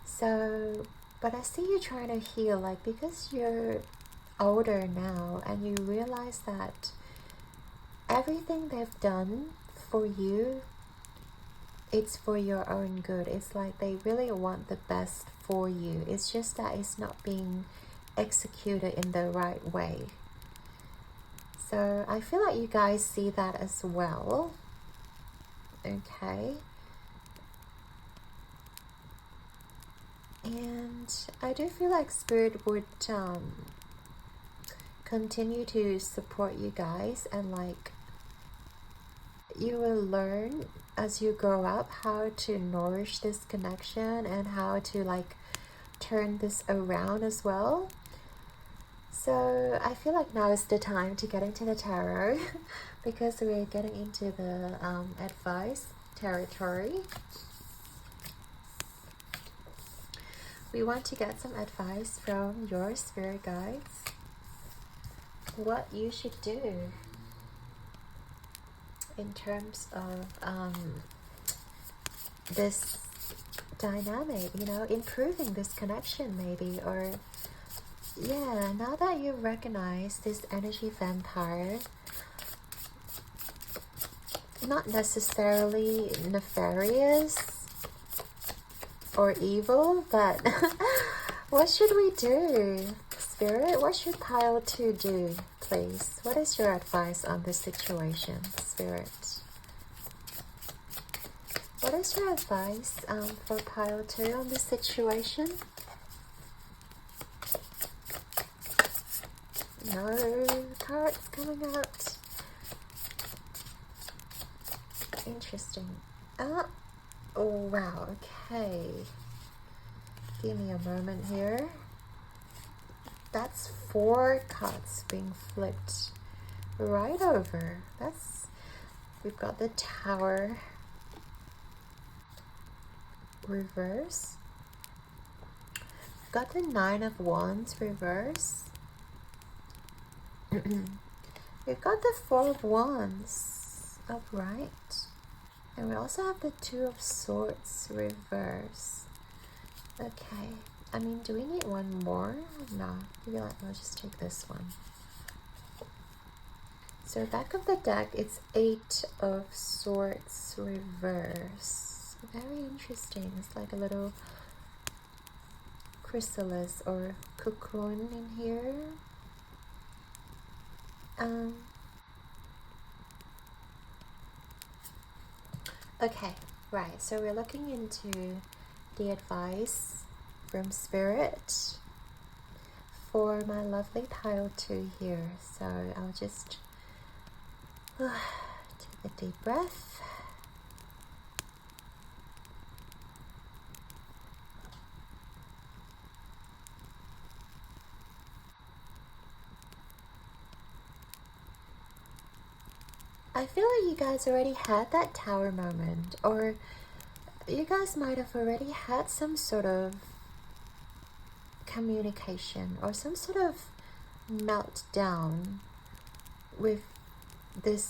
So, but I see you trying to heal, like, because you're older now and you realize that everything they've done for you, it's for your own good. It's like they really want the best for you. It's just that it's not being executed in the right way. So I feel like you guys see that as well. Okay. And I do feel like Spirit would continue to support you guys, and like, you will learn as you grow up how to nourish this connection and how to like turn this around as well. So I feel like now is the time to get into the tarot because we're getting into the advice territory. we want to get some advice from your spirit guides, what you should do in terms of this dynamic, you know, improving this connection maybe, or yeah, now that you recognize this energy vampire, not necessarily nefarious or evil, but what should we do, Spirit? What should pile 2 do, please? What is your advice on this situation, Spirit? What is your advice for pile 2 on this situation? No cards coming out. Interesting. Oh wow, okay. Give me a moment here. That's 4 cards being flipped right over. We've got the Tower reverse. We've got the 9 of Wands reverse. We've got the 4 of Wands upright. And we also have the 2 of Swords reverse. Okay. I mean, do we need one more? No. I feel like we'll just take this one. So back of the deck, it's 8 of Swords reverse. Very interesting. It's like a little chrysalis or cocoon in here. Okay, right. So we're looking into the advice from Spirit for my lovely pile 2 here. So I'll just take a deep breath. I feel like you guys already had that Tower moment, or you guys might have already had some sort of communication or some sort of meltdown with this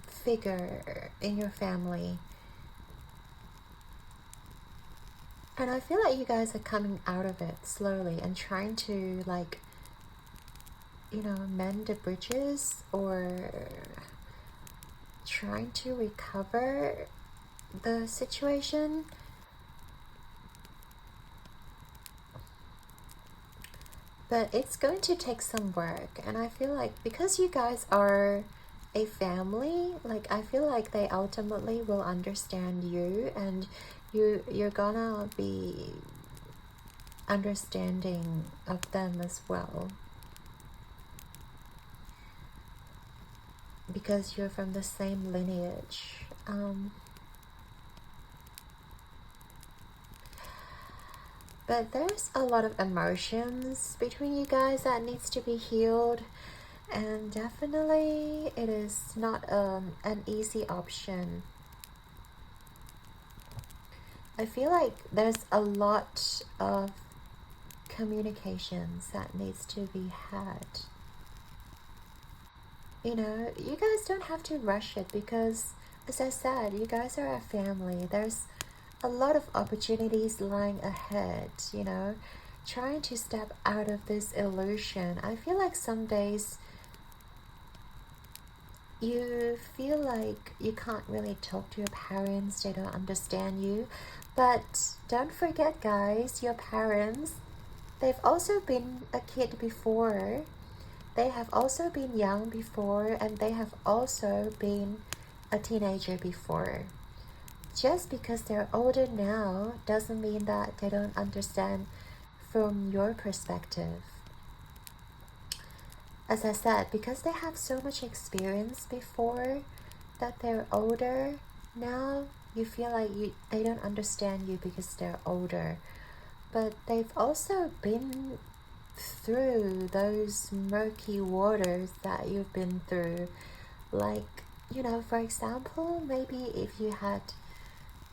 figure in your family. And I feel like you guys are coming out of it slowly and trying to, like, you know, mend the bridges or trying to recover the situation. But it's going to take some work, and I feel like because you guys are a family, like, I feel like they ultimately will understand you, and you're gonna be understanding of them as well, because you're from the same lineage. But there's a lot of emotions between you guys that needs to be healed, and definitely it is not an easy option. I feel like there's a lot of communications that needs to be had. You know, you guys don't have to rush it because, as I said, you guys are a family. There's a lot of opportunities lying ahead, you know, trying to step out of this illusion. I feel like some days you feel like you can't really talk to your parents, they don't understand you. But don't forget, guys, your parents, they've also been a kid before. They have also been young before, and they have also been a teenager before. Just because they're older now doesn't mean that they don't understand from your perspective. As I said, because they have so much experience before, that they're older now, you feel like they don't understand you because they're older. But they've also been through those murky waters that you've been through. Like, you know, for example, maybe if you had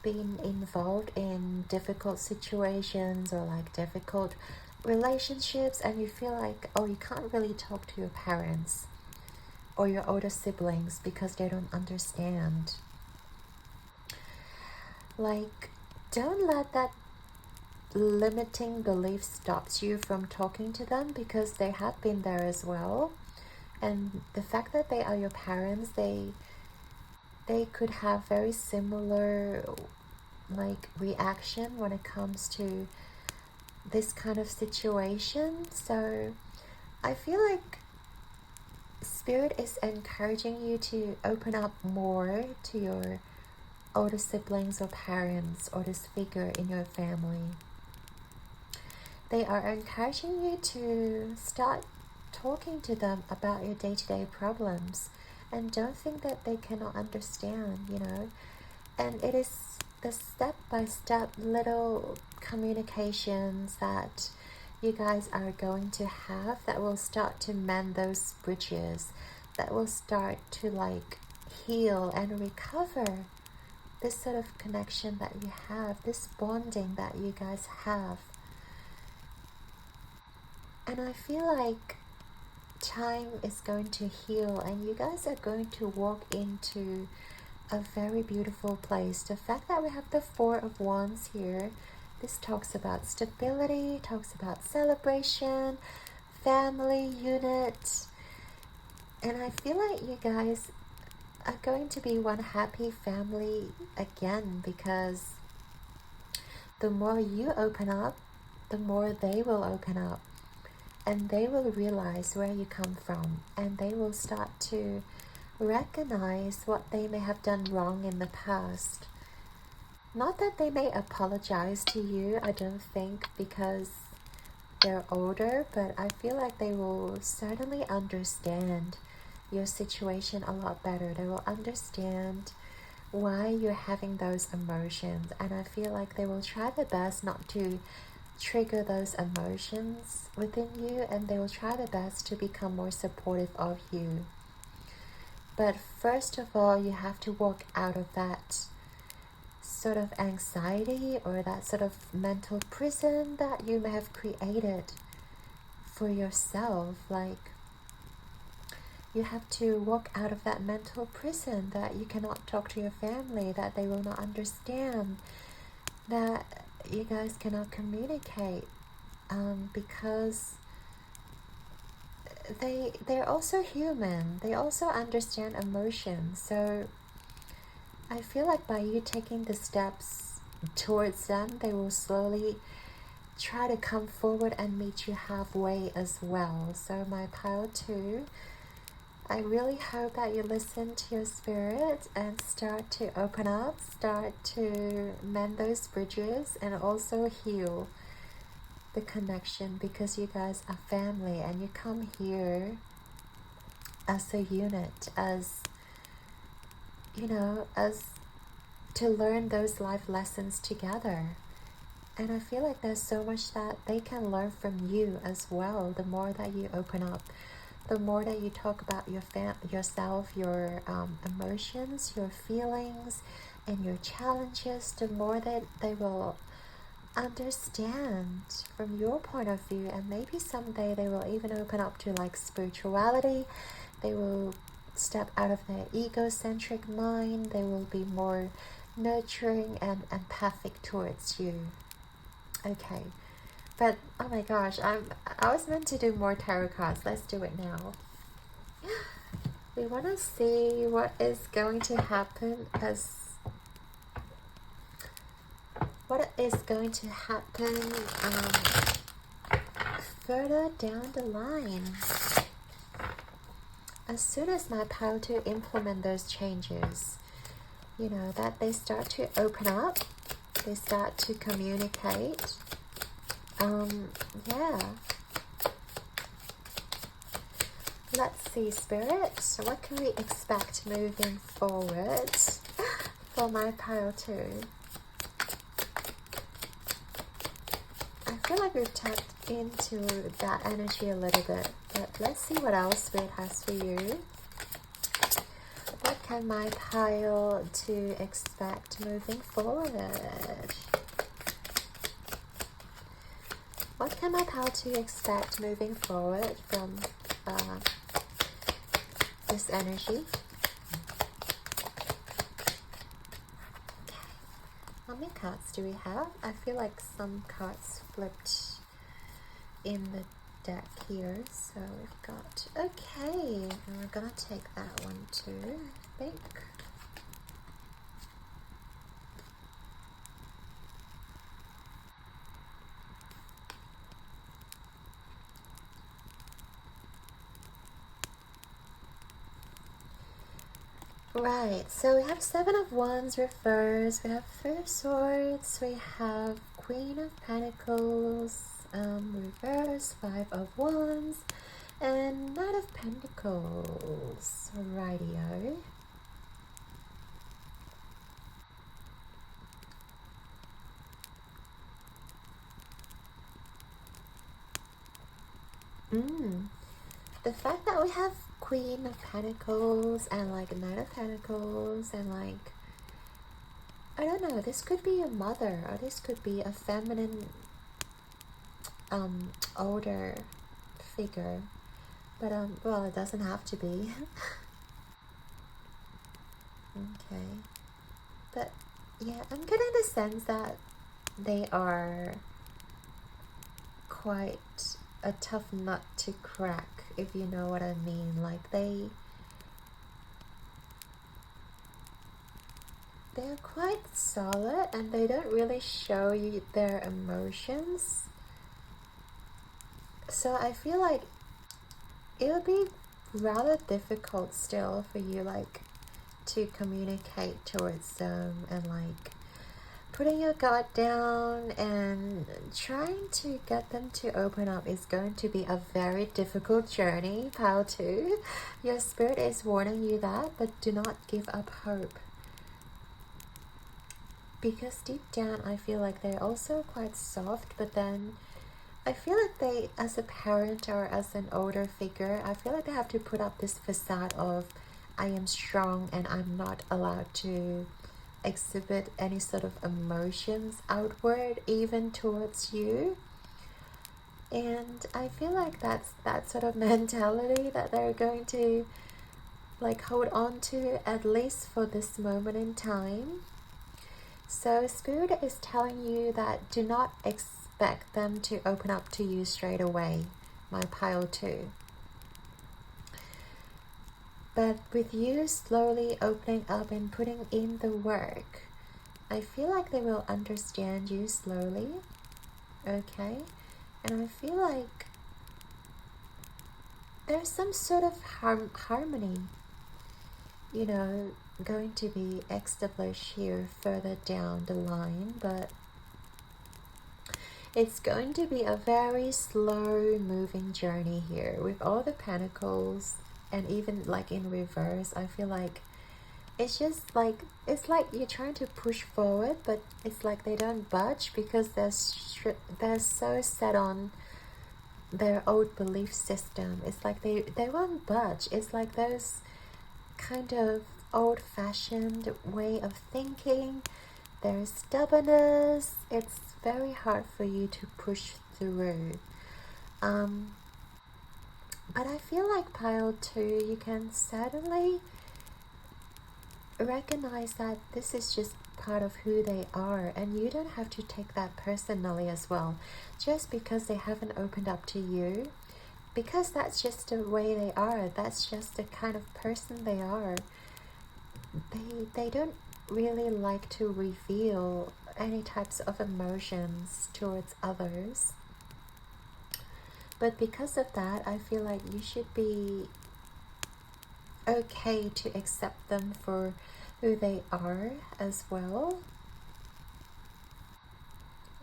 been involved in difficult situations or like difficult relationships, and you feel like, oh, you can't really talk to your parents or your older siblings because they don't understand. Like, don't let that limiting belief stops you from talking to them, because they have been there as well. And the fact that they are your parents, they could have very similar like reaction when it comes to this kind of situation. So I feel like Spirit is encouraging you to open up more to your older siblings or parents or this figure in your family. They are encouraging you to start talking to them about your day-to-day problems, and don't think that they cannot understand, you know. And it is the step-by-step little communications that you guys are going to have that will start to mend those bridges, that will start to like heal and recover this sort of connection that you have, this bonding that you guys have. And I feel like time is going to heal, and you guys are going to walk into a very beautiful place. The fact that we have the Four of Wands here, this talks about stability, talks about celebration, family, unit. And I feel like you guys are going to be one happy family again, because the more you open up, the more they will open up. And they will realize where you come from, and they will start to recognize what they may have done wrong in the past. Not that they may apologize to you, I don't think, because they're older, but I feel like they will certainly understand your situation a lot better. They will understand why you're having those emotions, and I feel like they will try their best not to trigger those emotions within you, and they will try their best to become more supportive of you. But first of all, you have to walk out of that sort of anxiety or that sort of mental prison that you may have created for yourself. Like, you have to walk out of that mental prison that you cannot talk to your family, that they will not understand, that you guys cannot communicate, because they're also human. They also understand emotions. So I feel like by you taking the steps towards them, they will slowly try to come forward and meet you halfway as well. So my pile 2, I really hope that you listen to your spirit and start to open up, start to mend those bridges, and also heal the connection, because you guys are family and you come here as a unit, as, you know, as to learn those life lessons together. And I feel like there's so much that they can learn from you as well. The more that you open up, the more that you talk about yourself, your emotions, your feelings, and your challenges, the more that they will understand from your point of view. And maybe someday they will even open up to like spirituality. They will step out of their egocentric mind. They will be more nurturing and empathic towards you. Okay. But, oh my gosh, I was meant to do more tarot cards. Let's do it now. We want to see what is going to happen further down the line. As soon as my pile to implement those changes, you know, that they start to open up, they start to communicate. Yeah. Let's see, Spirit. So what can we expect moving forward for my pile 2? I feel like we've tapped into that energy a little bit, but let's see what else Spirit has for you. What can my pile to expect moving forward? What can my pile to expect moving forward from this energy? Okay. How many cards do we have? I feel like some cards flipped in the deck here, so we've got, okay, and we're gonna take that one too, I think. Right, so we have Seven of Wands reversed, we have Three of Swords, we have Queen of Pentacles reversed, Five of Wands, and Knight of Pentacles. Rightio. The fact that we have Queen of Pentacles and like Knight of Pentacles and like, I don't know, this could be a mother or this could be a feminine older figure, but well, it doesn't have to be. Okay, but yeah, I'm getting the sense that they are quite a tough nut to crack, if you know what I mean. Like they're quite solid and they don't really show you their emotions. So I feel like it'll be rather difficult still for you like to communicate towards them and like putting your guard down and trying to get them to open up is going to be a very difficult journey, pile 2. Your spirit is warning you that, but do not give up hope. Because deep down I feel like they're also quite soft, but then I feel like they, as a parent or as an older figure, I feel like they have to put up this facade of I am strong and I'm not allowed to exhibit any sort of emotions outward, even towards you. And I feel like that's that sort of mentality that they're going to like hold on to, at least for this moment in time. So Spirit is telling you that do not expect them to open up to you straight away, my pile 2. But with you slowly opening up and putting in the work, I feel like they will understand you slowly, okay? And I feel like there's some sort of harmony, you know, going to be established here further down the line, but it's going to be a very slow moving journey here with all the pentacles. And even like in reverse, I feel like it's just like, it's like you're trying to push forward, but it's like they don't budge because they're so set on their old belief system. It's like they won't budge. It's like those kind of old-fashioned way of thinking. There's stubbornness. It's very hard for you to push through. But I feel like pile 2, you can certainly recognize that this is just part of who they are, and you don't have to take that personally as well, just because they haven't opened up to you, because that's just the way they are. That's just the kind of person they are. They don't really like to reveal any types of emotions towards others. But because of that, I feel like you should be okay to accept them for who they are as well.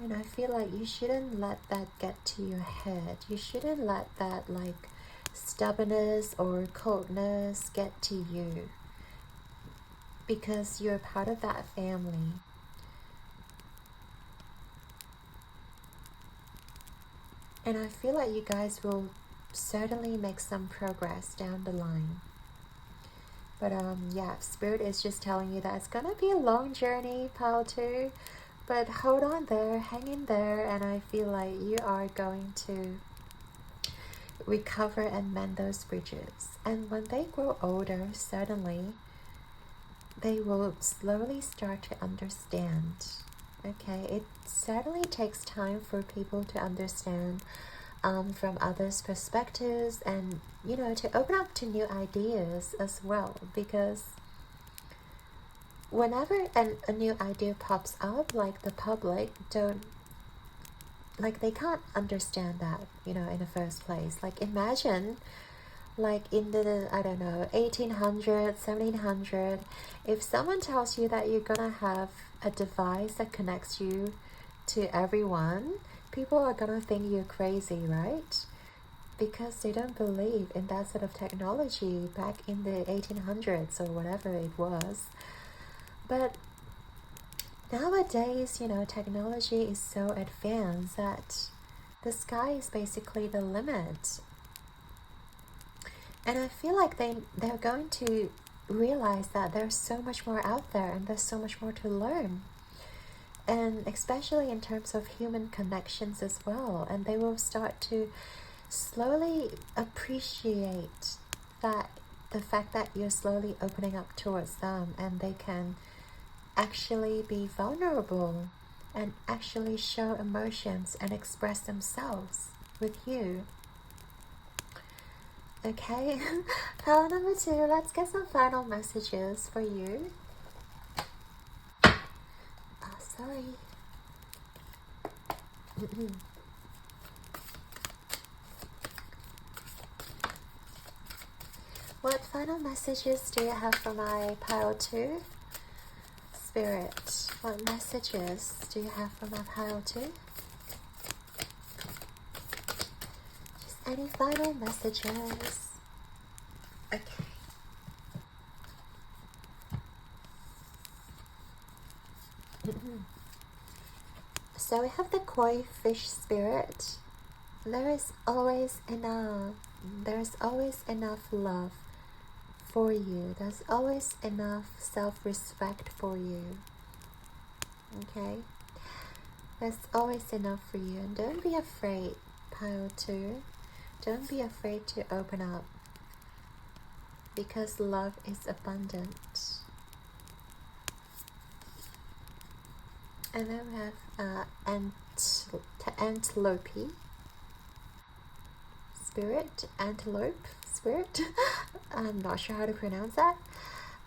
And I feel like you shouldn't let that get to your head. You shouldn't let that like stubbornness or coldness get to you, because you're part of that family. And I feel like you guys will certainly make some progress down the line. But yeah, Spirit is just telling you that it's gonna be a long journey, pile 2. But hold on there, hang in there, and I feel like you are going to recover and mend those bridges. And when they grow older, suddenly they will slowly start to understand. Okay, it certainly takes time for people to understand from others' perspectives, and to open up to new ideas as well, because whenever a new idea pops up, like the public don't, like they can't understand that, in the first place. Like imagine, like in the, I don't know, 1800, 1700, if someone tells you that you're gonna have a device that connects you to everyone, people are gonna think you're crazy, right? Because they don't believe in that sort of technology back in the 1800s or whatever it was. But nowadays, technology is so advanced that the sky is basically the limit. And I feel like they're going to realize that there's so much more out there and there's so much more to learn. And especially in terms of human connections as well. And they will start to slowly appreciate that the fact that you're slowly opening up towards them, and they can actually be vulnerable and actually show emotions and express themselves with you. Okay, pile number 2, let's get some final messages for you. Oh, sorry. What final messages do you have for my pile 2? Spirit, what messages do you have for my pile 2? Just any final messages? Okay. So we have the koi fish spirit. There is always enough. There's always enough love for you. There's always enough self-respect for you. Okay? There's always enough for you. And don't be afraid, pile 2. Don't be afraid to open up, because love is abundant. And then we have antelope spirit, antelope spirit. I'm not sure how to pronounce that.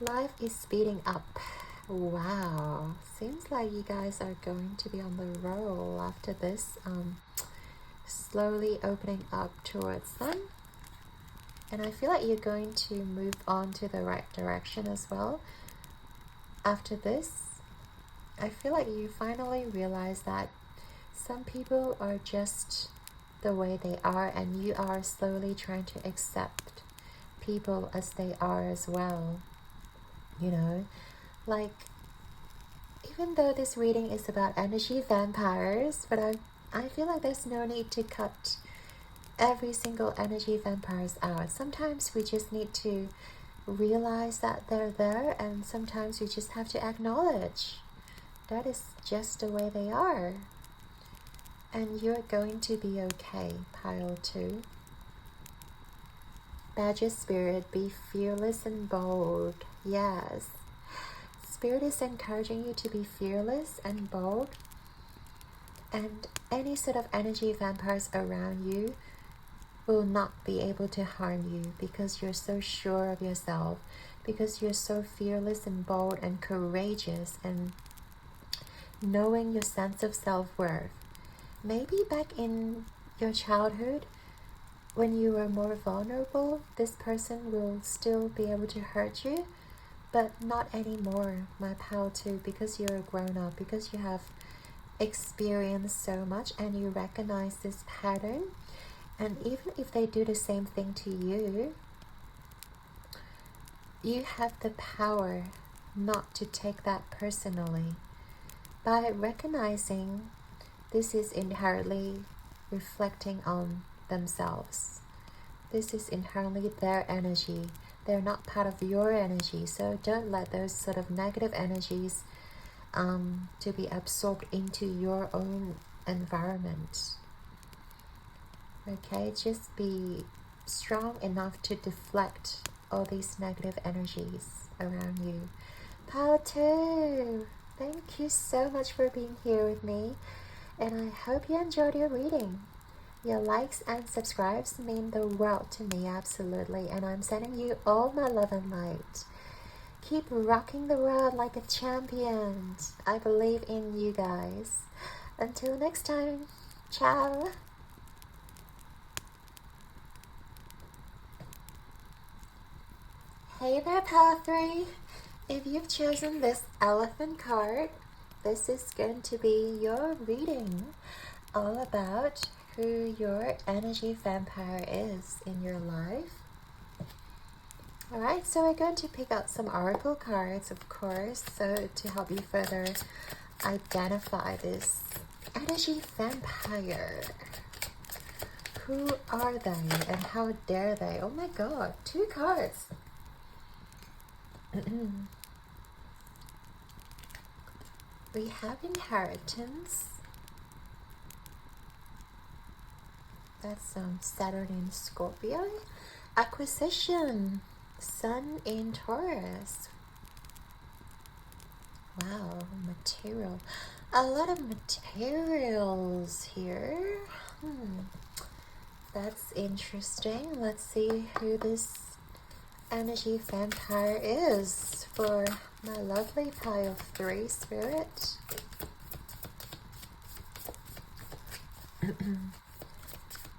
Life is speeding up. Wow, seems like you guys are going to be on the roll after this. Slowly opening up towards them, and I feel like you're going to move on to the right direction as well. After this, I feel like you finally realize that some people are just the way they are, and you are slowly trying to accept people as they are as well. Like, even though this reading is about energy vampires, but I feel like there's no need to cut every single energy vampires out. Sometimes we just need to realize that they're there, and sometimes we just have to acknowledge that is just the way they are. And you're going to be okay, pile 2. Badger spirit, be fearless and bold. Yes. Spirit is encouraging you to be fearless and bold. And any sort of energy vampires around you will not be able to harm you, because you're so sure of yourself, because you're so fearless and bold and courageous, and knowing your sense of self-worth. Maybe back in your childhood, when you were more vulnerable, this person will still be able to hurt you, but not anymore, my pal 2, because you're a grown-up, because you have experienced so much and you recognize this pattern. And even if they do the same thing to you, you have the power not to take that personally. By recognizing this is inherently reflecting on themselves. This is inherently their energy, They're not part of your energy, so don't let those sort of negative energies to be absorbed into your own environment. Okay, just be strong enough to deflect all these negative energies around you. Pile 2, thank you so much for being here with me, and I hope you enjoyed your reading. Your likes and subscribes mean the world to me, absolutely, and I'm sending you all my love and light. Keep rocking the world like a champion. I believe in you guys. Until next time, ciao. Hey there, Power 3. If you've chosen this elephant card, this is going to be your reading all about who your energy vampire is in your life. Alright, so we're going to pick out some oracle cards, of course, so to help you further identify this energy vampire. Who are they and how dare they? Oh my god, 2 cards. We have inheritance. That's Saturn in Scorpio. Acquisition. Sun in Taurus. Wow, material. A lot of materials here. That's interesting. Let's see who this energy vampire is for my lovely pile 3 spirit.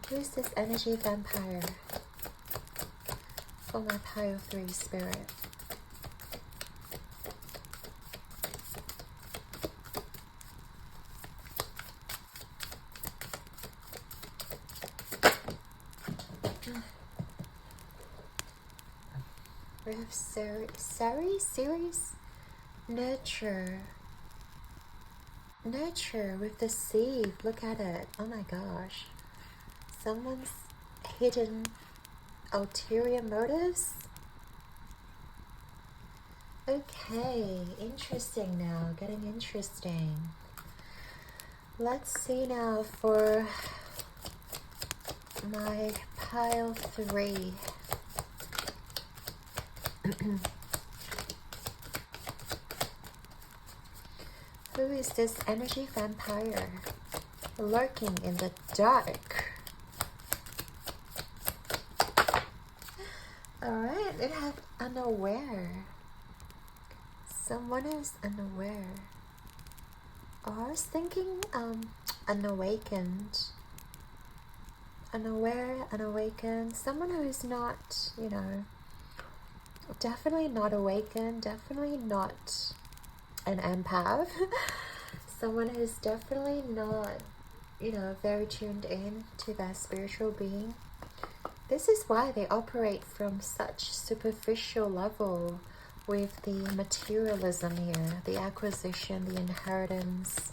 Who's this energy vampire for my pile 3 spirit? We have series, nurture with the seed. Look at it. Oh my gosh. Someone's hidden ulterior motives. Okay, interesting now. Getting interesting. Let's see now for my pile 3. Who is this energy vampire lurking in the dark? Alright, we have unaware. Someone is unaware. Or I was thinking unawakened. Unaware, unawakened. Someone who is not, definitely not awakened, definitely not an empath. Someone who's definitely not, very tuned in to their spiritual being. This is why they operate from such superficial level with the materialism here, the acquisition, the inheritance.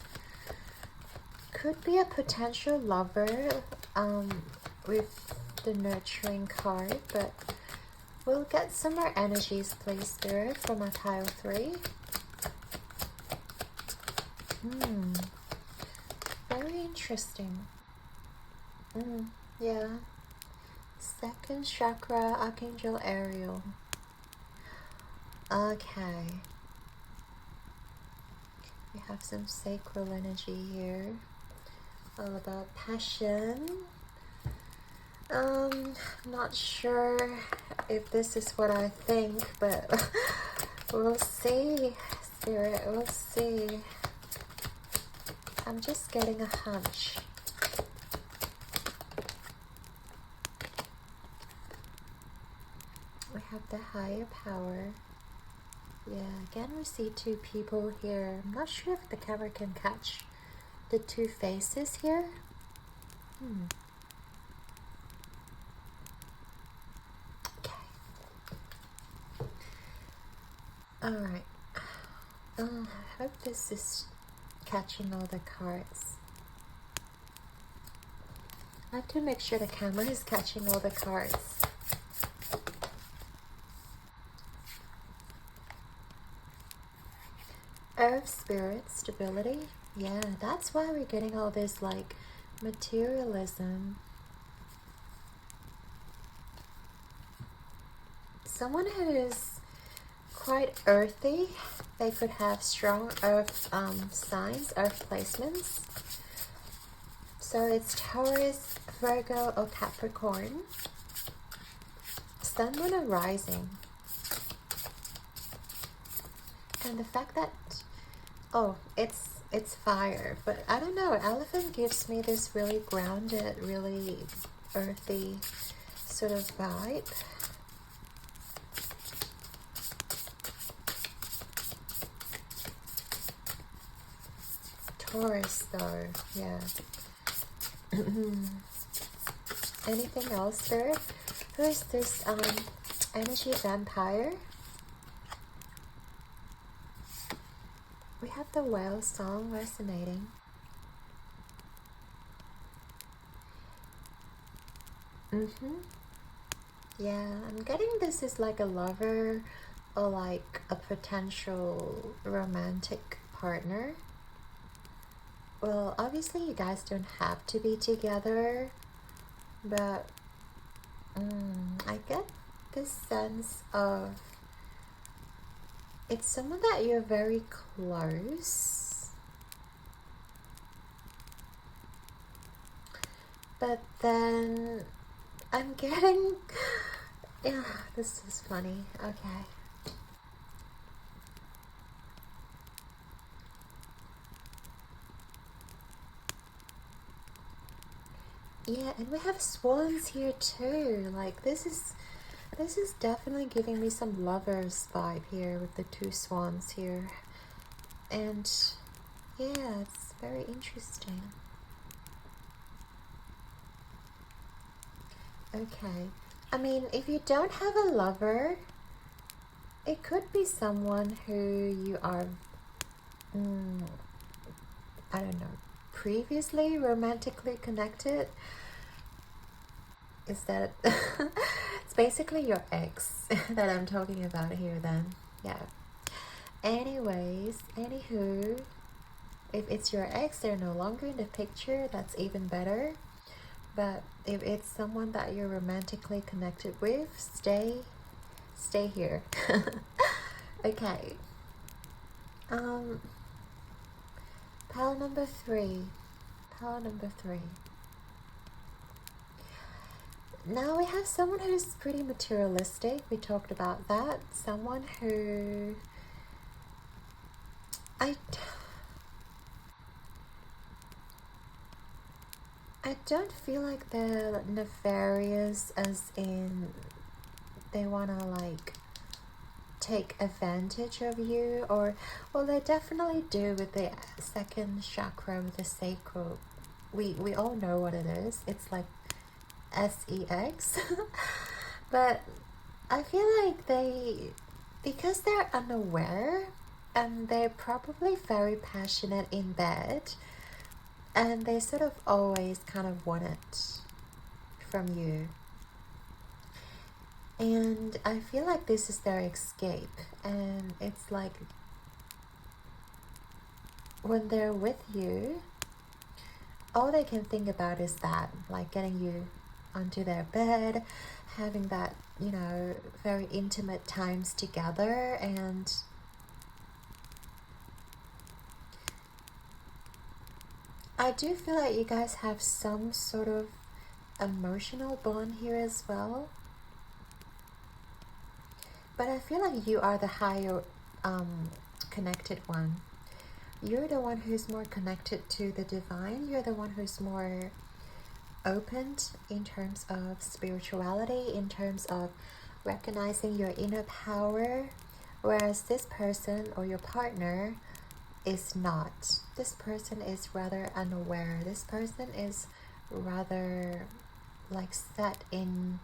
Could be a potential lover with the nurturing card, but we'll get some more energies, please, Spirit, for my pile 3. Very interesting. Yeah. Second chakra, Archangel Ariel. Okay. We have some sacral energy here. All about passion. Not sure if this is what I think, but we'll see, Spirit, we'll see. I'm just getting a hunch. We have the higher power. Yeah, again we see 2 people here. I'm not sure if the camera can catch the 2 faces here. Okay. Alright. I hope this is catching all the cards. I have to make sure the camera is catching all the cards. Earth spirit, stability. Yeah, that's why we're getting all this like materialism. Someone who is quite earthy, they could have strong earth signs, earth placements. So it's Taurus, Virgo, or Capricorn. Sun, Moon, and Rising. And the fact that, oh, it's fire, but I don't know, elephant gives me this really grounded, really earthy sort of vibe. Taurus though, yeah. Anything else, Spirit? Who is this energy vampire? We have the whale song resonating. Yeah, I'm getting this is like a lover or like a potential romantic partner. Well, obviously you guys don't have to be together, but I get this sense of it's someone that you're very close, but then I'm getting yeah, this is funny. Okay. Yeah, and we have swans here too. Like this is definitely giving me some lovers vibe here with the two swans here. And yeah, it's very interesting. Okay. I mean, if you don't have a lover, it could be someone who you are, I don't know, previously romantically connected. Is that it's basically your ex that I'm talking about here then. Yeah. Anyways, anywho, if it's your ex, they're no longer in the picture, that's even better. But if it's someone that you're romantically connected with, stay here. Okay. Pile number 3. Now we have someone who's pretty materialistic. We talked about that. Someone who I don't feel like they're nefarious as in they wanna like take advantage of you, or well, they definitely do with the second chakra, with the sacral. We all know what it is. It's like sex. But I feel like because they're unaware and they're probably very passionate in bed, and they sort of always kind of want it from you. And I feel like this is their escape, and it's like when they're with you, all they can think about is that, like getting you onto their bed, having that, you know, very intimate times together. And I do feel like you guys have some sort of emotional bond here as well. But I feel like you are the higher connected one. You're the one who's more connected to the divine. You're the one who's more opened in terms of spirituality, in terms of recognizing your inner power, whereas this person or your partner is not. This person is rather unaware. This person is rather like set in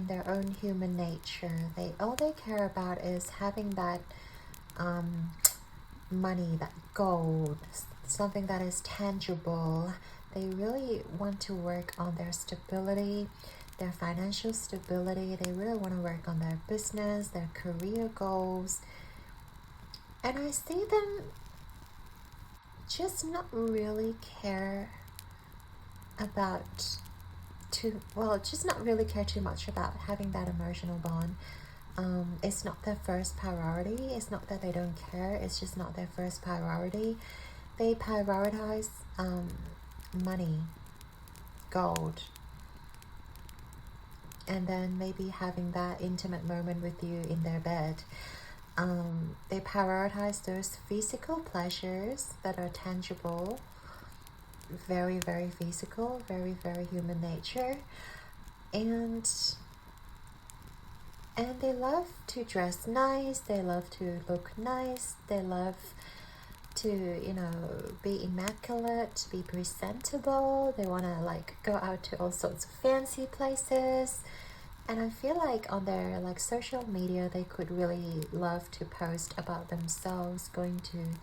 their own human nature. All they care about is having that money, that gold, something that is tangible. They really want to work on their stability, their financial stability. They really want to work on their business, their career goals. And I see them just not really care about just not really care too much about having that emotional bond. It's not their first priority. It's not that they don't care, it's just not their first priority. They prioritize money, gold, and then maybe having that intimate moment with you in their bed. They prioritize those physical pleasures that are tangible, very, very physical, very, very human nature. And they love to dress nice, they love to look nice, they love to, be immaculate, be presentable. They want to like go out to all sorts of fancy places. And I feel like on their like social media, they could really love to post about themselves going to,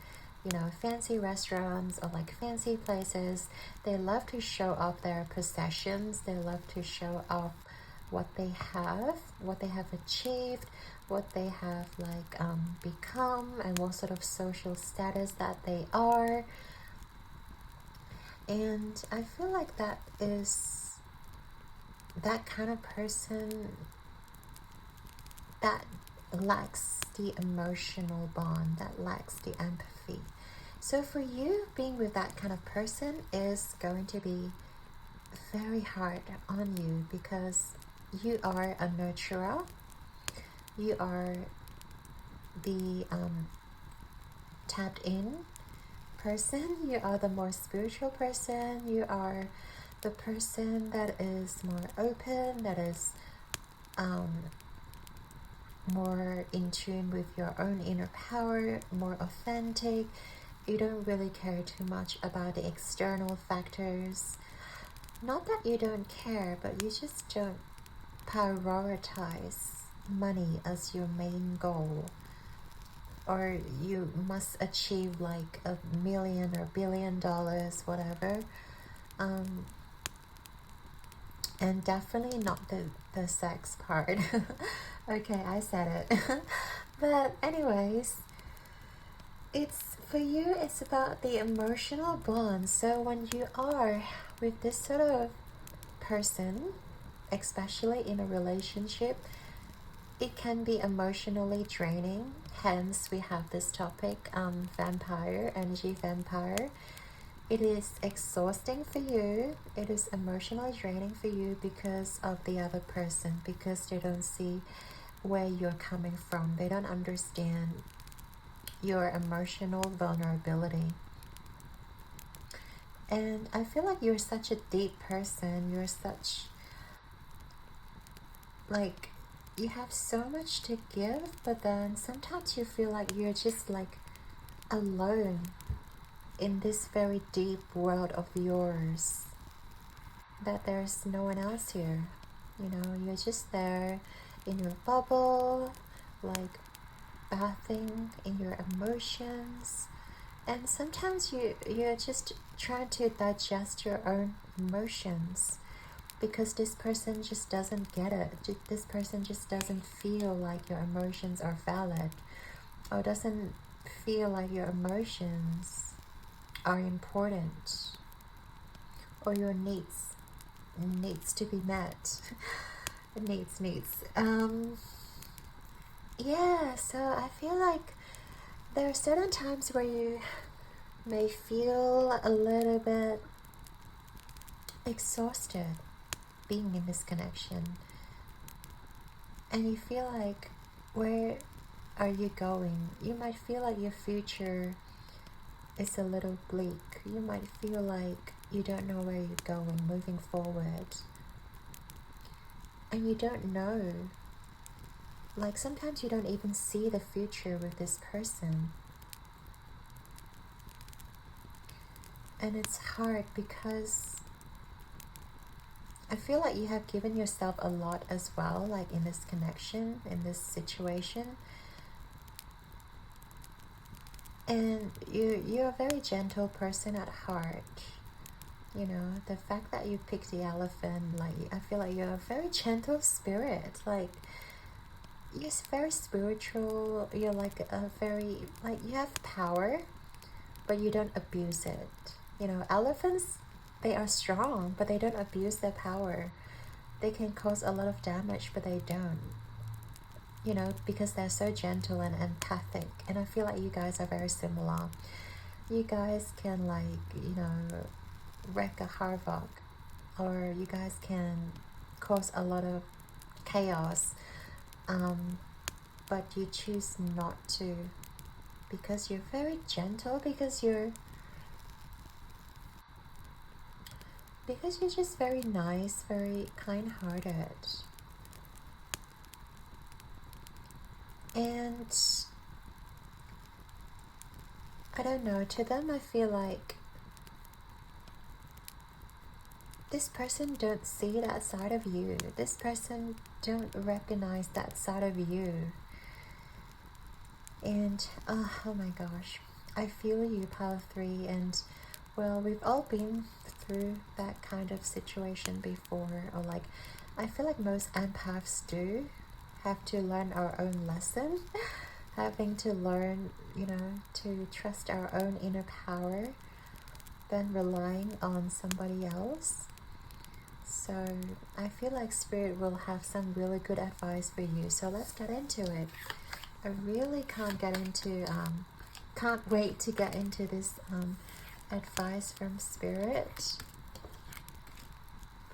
fancy restaurants or like fancy places. They love to show off their possessions. They love to show off what they have achieved, what they have like become, and what sort of social status that they are. And I feel like that kind of person that lacks the emotional bond, that lacks the empathy. So for you, being with that kind of person is going to be very hard on you, because you are a nurturer. You are the tapped in person. You are the more spiritual person. You are the person that is more open, that is more in tune with your own inner power, more authentic. You don't really care too much about the external factors. Not that you don't care, but you just don't prioritize money as your main goal, or you must achieve like $1 million or $1 billion, whatever. And definitely not the sex part. Okay, I said it. But anyways, for you, it's about the emotional bond. So when you are with this sort of person, especially in a relationship, it can be emotionally draining. Hence, we have this topic, vampire, energy vampire. It is exhausting for you. It is emotionally draining for you because of the other person, because they don't see where you're coming from. They don't understand your emotional vulnerability. And I feel like you're such a deep person. You're such, like, you have so much to give, but then sometimes you feel like you're just like alone in this very deep world of yours, that there's no one else here. You're just there in your bubble, like bathing in your emotions. And sometimes you're just trying to digest your own emotions, because this person just doesn't get it. This person just doesn't feel like your emotions are valid, or doesn't feel like your emotions are important, or your needs to be met. needs Yeah, so I feel like there are certain times where you may feel a little bit exhausted being in this connection, and you feel like, where are you going? You might feel like your future is a little bleak. You might feel like you don't know where you're going moving forward, and you don't know, like sometimes you don't even see the future with this person. And it's hard because I feel like you have given yourself a lot as well, like in this connection, in this situation. And you're a very gentle person at heart. The fact that you picked the elephant, like, I feel like you're a very gentle spirit. Like, you're very spiritual. You're like a very, like, you have power. but you don't abuse it. You know, elephants, they are strong, but they don't abuse their power. They can cause a lot of damage, but they don't. You know, because they're so gentle and empathic. And I feel like you guys are very similar. You guys can, like, you know, wreak a havoc, or you guys can cause a lot of chaos, but you choose not to, because you're very gentle, because you're just very nice, very kind-hearted. And I don't know, to them I feel like this person don't see that side of you. This person don't recognize that side of you. And oh my gosh, I feel you, Power 3. And well, we've all been through that kind of situation before, or like, I feel like most empaths do have to learn our own lesson, having to learn, you know, to trust our own inner power than relying on somebody else. So I feel like Spirit will have some really good advice for you. So let's get into it. I really can't wait to get into this advice from Spirit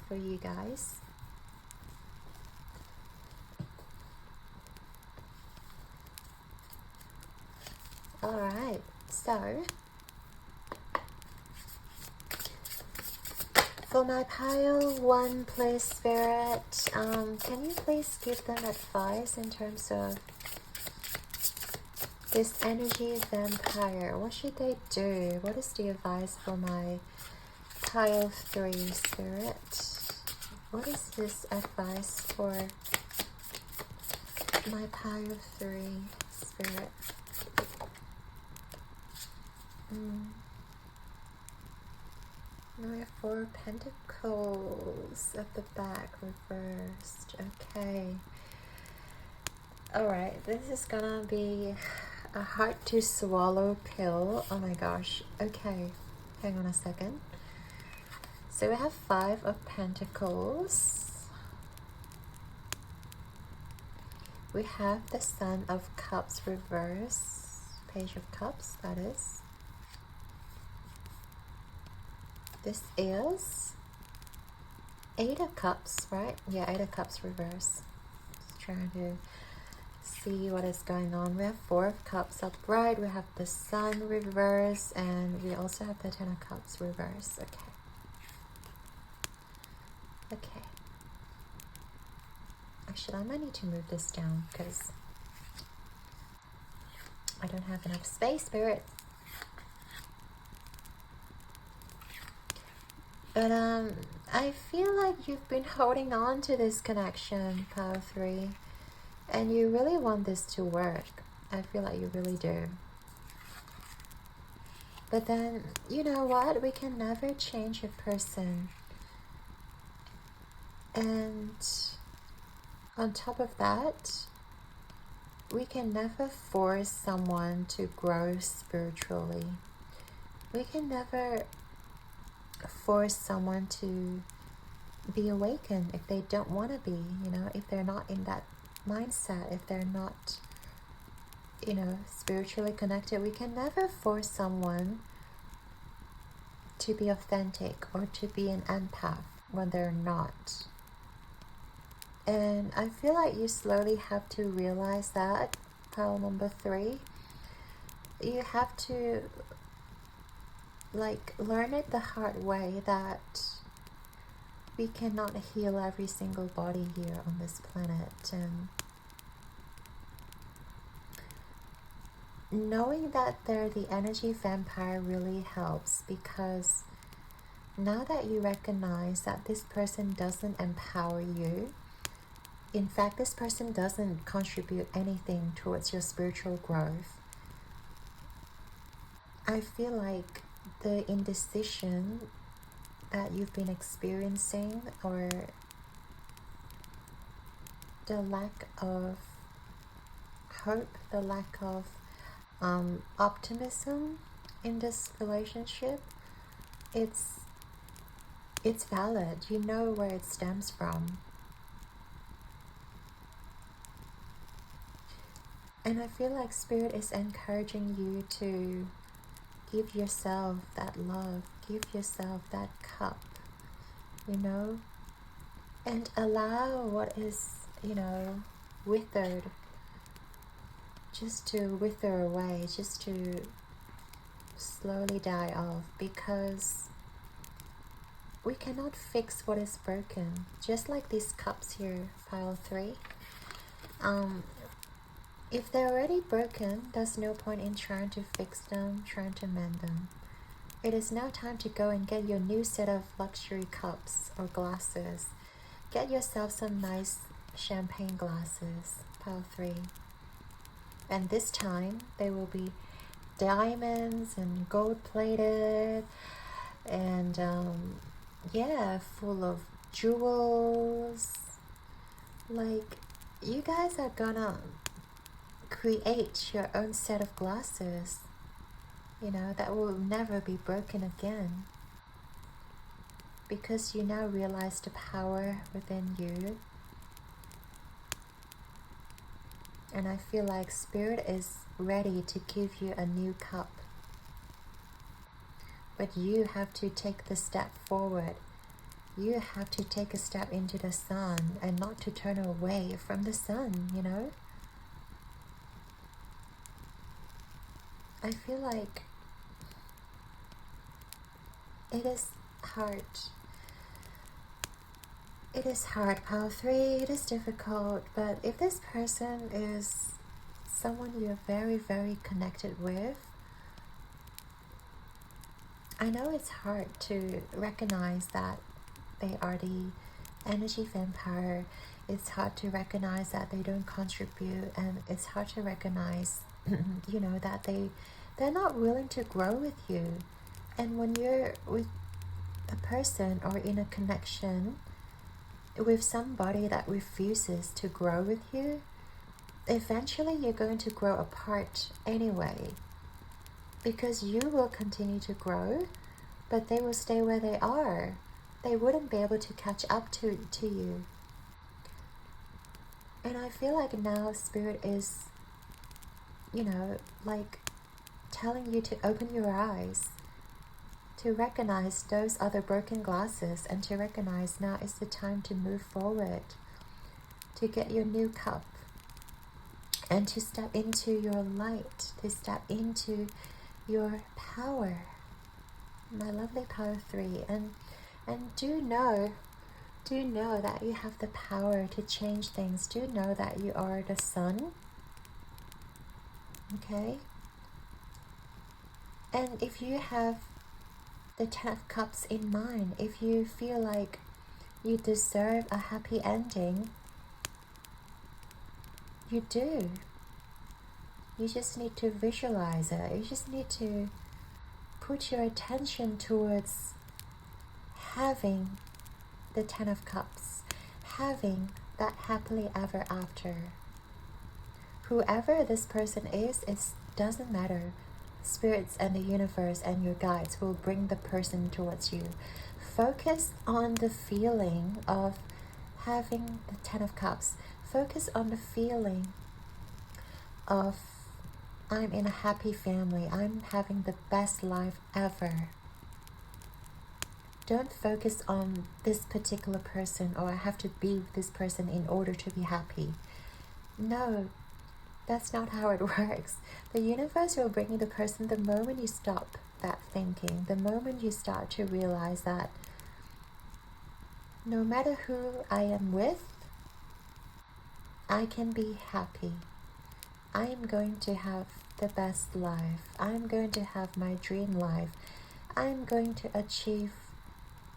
for you guys. Alright, so for my pile 1, please, Spirit, can you please give them advice in terms of this energy vampire? What should they do? What is the advice for my pile 3, Spirit? What is this advice for my pile 3, Spirit? Now we have 4 pentacles at the back reversed. Okay. Alright, this is gonna be a hard to swallow pill. Oh my gosh. Okay, hang on a second. So we have 5 of pentacles. We have the Sun of Cups reverse. Page of Cups, that is. This is 8 of Cups, right? Yeah, 8 of Cups reverse. Just trying to see what is going on. We have 4 of Cups upright. We have the Sun reverse, and we also have the 10 of Cups reverse. Okay. Okay. Actually, I might need to move this down because I don't have enough space, Spirit. But I feel like you've been holding on to this connection, Power 3, and you really want this to work. I feel like you really do. But then, you know what? We can never change a person. And on top of that, we can never force someone to grow spiritually. We can never force someone to be awakened if they don't want to be, you know, if they're not in that mindset, if they're not, you know, spiritually connected. We can never force someone to be authentic or to be an empath when they're not. And I feel like you slowly have to realize that, pile number 3. You have to like learn it the hard way that we cannot heal every single body here on this planet. And knowing that they're the energy vampire really helps, because now that you recognize that this person doesn't empower you, in fact this person doesn't contribute anything towards your spiritual growth, I feel like the indecision that you've been experiencing, or the lack of hope, the lack of optimism in this relationship, it's valid. You know where it stems from. And I feel like Spirit is encouraging you to give yourself that love, give yourself that cup, and allow what is, withered, just to wither away, just to slowly die off, because we cannot fix what is broken. Just like these cups here, pile 3. If they're already broken, there's no point in trying to fix them, trying to mend them. It is now time to go and get your new set of luxury cups or glasses. Get yourself some nice champagne glasses, pile 3. And this time, they will be diamonds and gold plated and full of jewels. Like, you guys are gonna create your own set of glasses, that will never be broken again, because you now realize the power within you. And I feel like Spirit is ready to give you a new cup, but you have to take the step forward. You have to take a step into the sun and not to turn away from the sun, I feel like it is hard. It is hard, pile 3. It is difficult, but if this person is someone you're very, very connected with, I know it's hard to recognize that they are the energy vampire. It's hard to recognize that they don't contribute, and it's hard to recognize that they're not willing to grow with you. And when you're with a person or in a connection with somebody that refuses to grow with you, eventually you're going to grow apart anyway, because you will continue to grow, but they will stay where they are. They wouldn't be able to catch up to you. And I feel like now Spirit is like telling you to open your eyes, to recognize those other broken glasses, and to recognize now is the time to move forward, to get your new cup, and to step into your light, to step into your power, my lovely power 3. And do know that you have the power to change things. Do know that you are the sun. Okay? And if you have the 10 of Cups in mind, if you feel like you deserve a happy ending, you do. You just need to visualize it. You just need to put your attention towards having the 10 of Cups, having that happily ever after. Whoever this person is, it doesn't matter. Spirits and the universe and your guides will bring the person towards you. Focus on the feeling of having the 10 of Cups. Focus on the feeling of I'm in a happy family. I'm having the best life ever. Don't focus on this particular person, or I have to be with this person in order to be happy. No, that's not how it works. The universe will bring you the person the moment you stop that thinking, the moment you start to realize that no matter who I am with, I can be happy. I am going to have the best life. I am going to have my dream life. I am going to achieve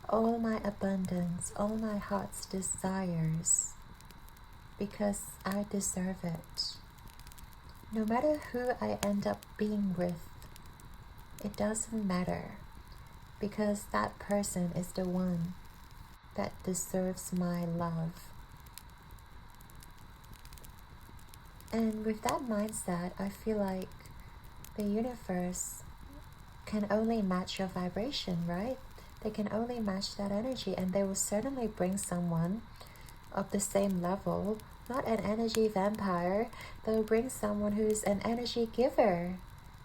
all my abundance, all my heart's desires, because I deserve it. No matter who I end up being with, it doesn't matter, because that person is the one that deserves my love. And with that mindset, I feel like the universe can only match your vibration, right? They can only match that energy, and they will certainly bring someone of the same level, not an energy vampire. They'll bring someone who's an energy giver,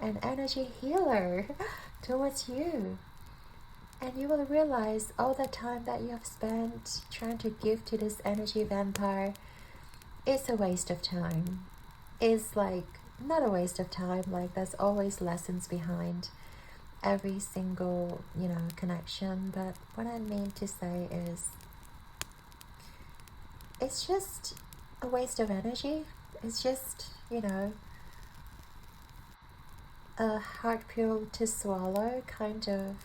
an energy healer towards you. And you will realize all the time that you have spent trying to give to this energy vampire is a waste of time. It's like, not a waste of time, like there's always lessons behind every single, connection. But what I mean to say is, it's just a waste of energy. It's just, a hard pill to swallow, kind of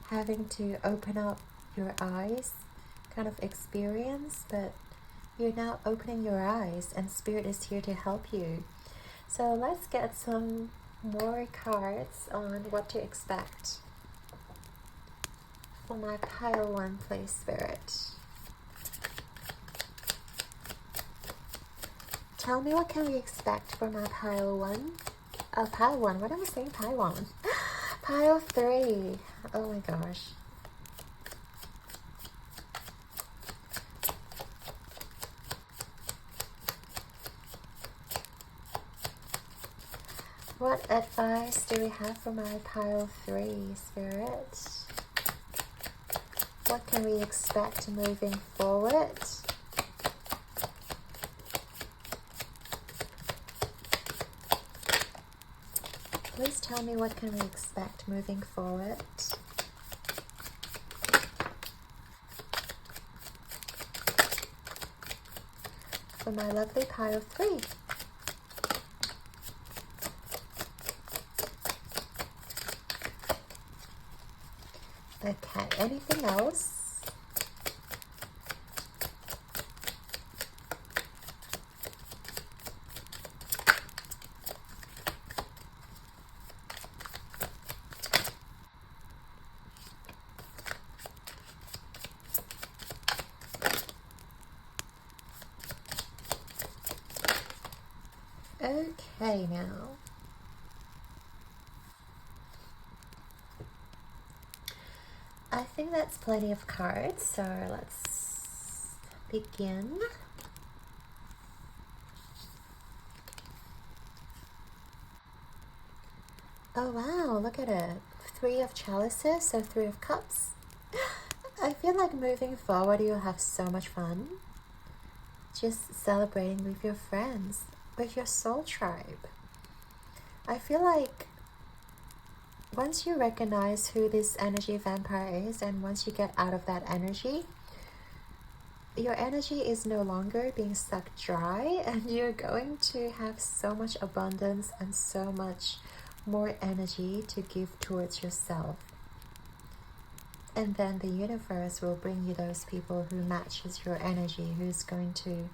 having to open up your eyes kind of experience. But you're now opening your eyes, and Spirit is here to help you. So let's get some more cards on what to expect for my pile 1, please, Spirit. Tell me, what can we expect for my pile 1? Oh, pile 1. What am I saying? Pile 1. Pile 3. Oh my gosh. What advice do we have for my pile 3, Spirit? What can we expect moving forward? Please tell me, what can we expect moving forward? For my lovely pile 3. Okay, anything else? Okay, now. I think that's plenty of cards, so let's begin. Oh wow, look at it. 3 of chalices, so 3 of cups. I feel like moving forward you'll have so much fun. Just celebrating with your friends, with your soul tribe. I feel like once you recognize who this energy vampire is, and once you get out of that energy, your energy is no longer being sucked dry, and you're going to have so much abundance and so much more energy to give towards yourself. And then the universe will bring you those people who matches your energy, who's going to,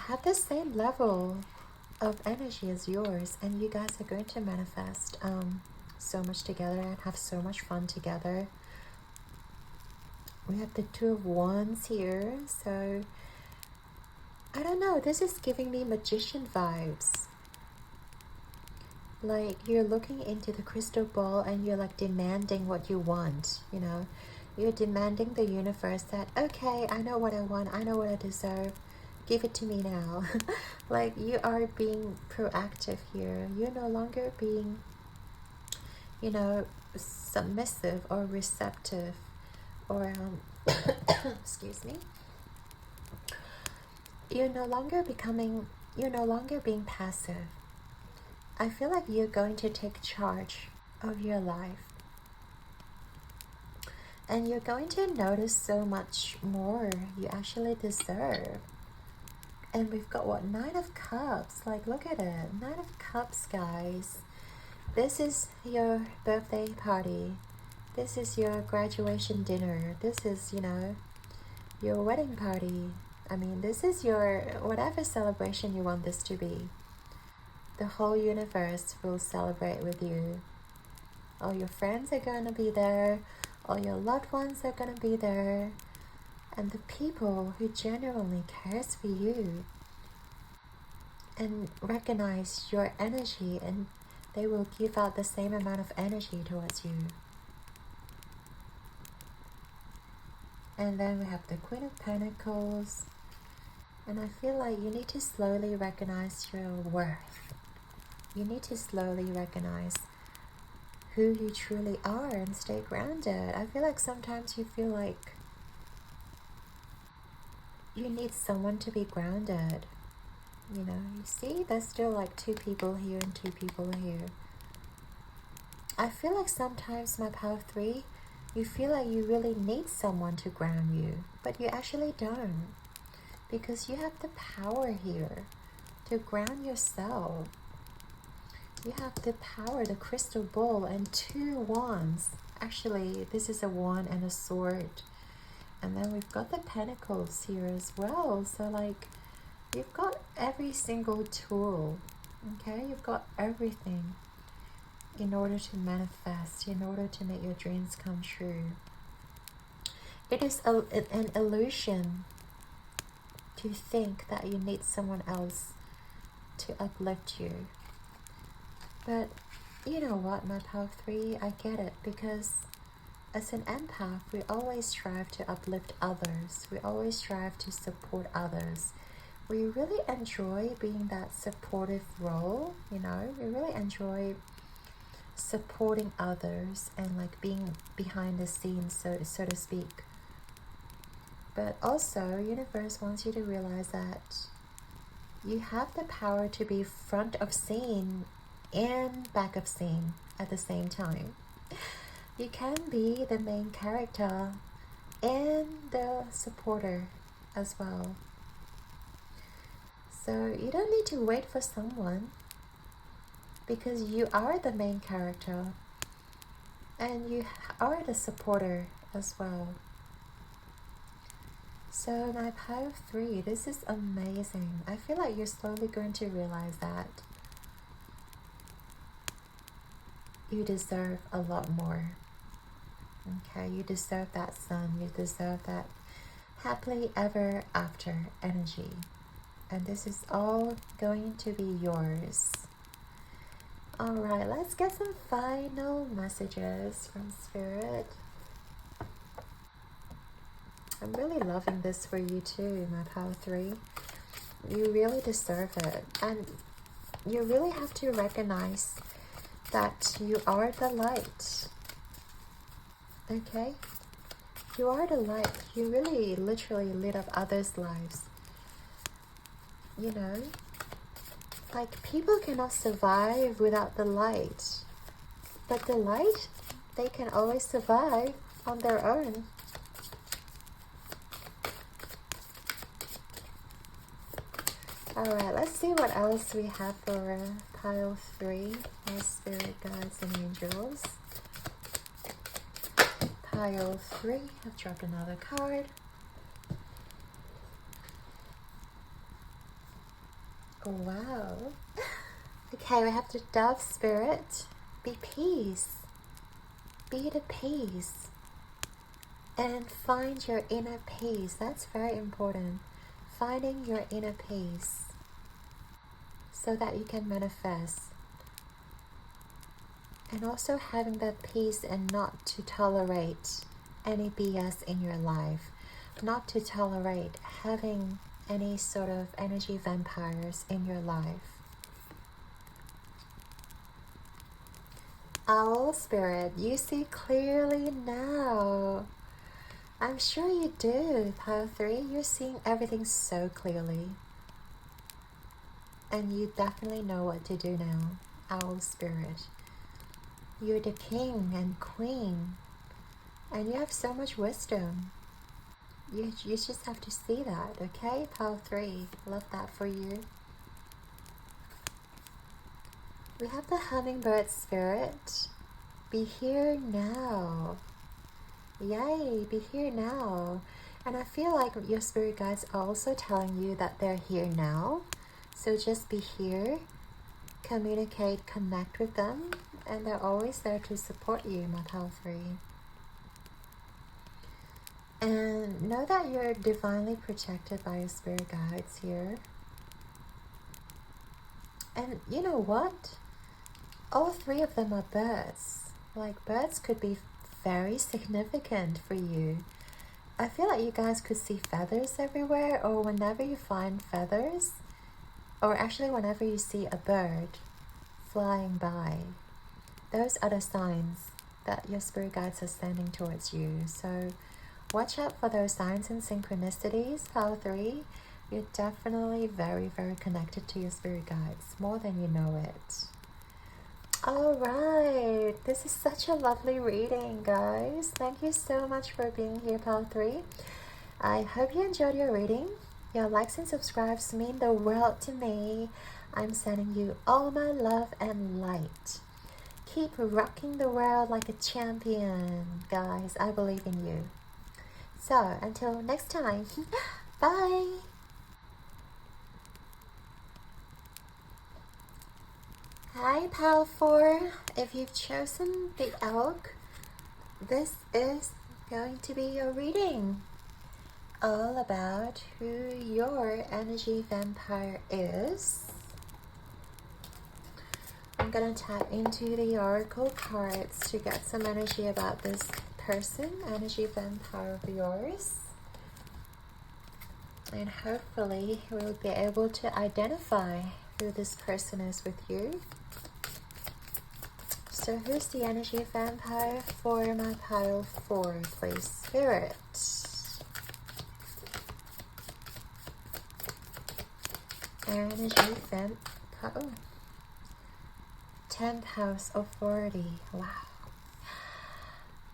have the same level of energy as yours, and you guys are going to manifest so much together and have so much fun together. We have the 2 of Wands here, so I don't know, this is giving me magician vibes. Like you're looking into the crystal ball and you're like demanding what you want, You're demanding the universe that, okay, I know what I want, I know what I deserve, give it to me now. Like you are being proactive here. You're no longer being, submissive or receptive or, excuse me. You're no longer being passive. I feel like you're going to take charge of your life. And you're going to notice so much more you actually deserve. And we've got what? 9 of Cups. Like, look at it. 9 of Cups, guys. This is your birthday party. This is your graduation dinner. This is, your wedding party. I mean, this is your whatever celebration you want this to be. The whole universe will celebrate with you. All your friends are going to be there. All your loved ones are going to be there. And the people who genuinely cares for you and recognize your energy, and they will give out the same amount of energy towards you. And then we have the Queen of Pentacles. And I feel like you need to slowly recognize your worth. You need to slowly recognize who you truly are and stay grounded. I feel like sometimes you feel like you need someone to be grounded. You know, you see, there's still like 2 people here and 2 people here. I feel like sometimes, my power 3, you feel like you really need someone to ground you, but you actually don't. Because you have the power here to ground yourself. You have the power, the crystal ball, and 2 wands. Actually, this is a wand and a sword. And then we've got the pentacles here as well. So like, you've got every single tool. Okay, you've got everything in order to manifest, in order to make your dreams come true. It is an illusion to think that you need someone else to uplift you. But you know what, my power 3, I get it, because as an empath, we always strive to uplift others. We always strive to support others. We really enjoy being that supportive role, you know. We really enjoy supporting others and like being behind the scenes, so to speak. But also, universe wants you to realize that you have the power to be front of scene and back of scene at the same time. You can be the main character and the supporter as well. So you don't need to wait for someone, because you are the main character and you are the supporter as well. So my power 3, this is amazing. I feel like you're slowly going to realize that you deserve a lot more. Okay, you deserve that sun, you deserve that happily ever after energy. And this is all going to be yours. Alright, let's get some final messages from Spirit. I'm really loving this for you too, my power 3. You really deserve it. And you really have to recognize that you are the light. Okay? You are the light. You really literally lit up others' lives. You know? Like, people cannot survive without the light. But the light, they can always survive on their own. Alright, let's see what else we have for pile 3. Our spirit guides and angels. Pile 3, I've dropped another card. Oh, wow. Okay, we have the dove spirit. Be peace. Be the peace. And find your inner peace. That's very important. Finding your inner peace, so that you can manifest. And also having that peace and not to tolerate any BS in your life. Not to tolerate having any sort of energy vampires in your life. Owl spirit, you see clearly now. I'm sure you do, pile 3. You're seeing everything so clearly. And you definitely know what to do now, owl spirit. You're the king and queen. And you have so much wisdom. You just have to see that, okay? Pile 3, love that for you. We have the hummingbird spirit. Be here now. Yay, be here now. And I feel like your spirit guides are also telling you that they're here now. So just be here, communicate, connect with them, and they're always there to support you, my pile 3. And know that you're divinely protected by your spirit guides here. And you know what? all three of them are birds. Like, birds could be very significant for you. I feel like you guys could see feathers everywhere, or whenever you find feathers, or actually whenever you see a bird flying by, those are the signs that your spirit guides are sending towards you. So watch out for those signs and synchronicities, Pile 3. You're definitely very, very connected to your spirit guides, more than you know it. Alright, this is such a lovely reading, guys. Thank you so much for being here, Pile 3. I hope you enjoyed your reading. Your likes and subscribes mean the world to me. I'm sending you all my love and light. Keep rocking the world like a champion, guys. I believe in you. So, until next time, bye! Hi, Pal 4. If you've chosen the elk, this is going to be your reading. All about who your energy vampire is. I'm gonna tap into the oracle cards to get some energy about this person, energy vampire of yours. And hopefully we'll be able to identify who this person is with you. So who's the energy vampire for my pile 4, please, Spirit? Energy vampire. Oh. 10th house authority. Wow.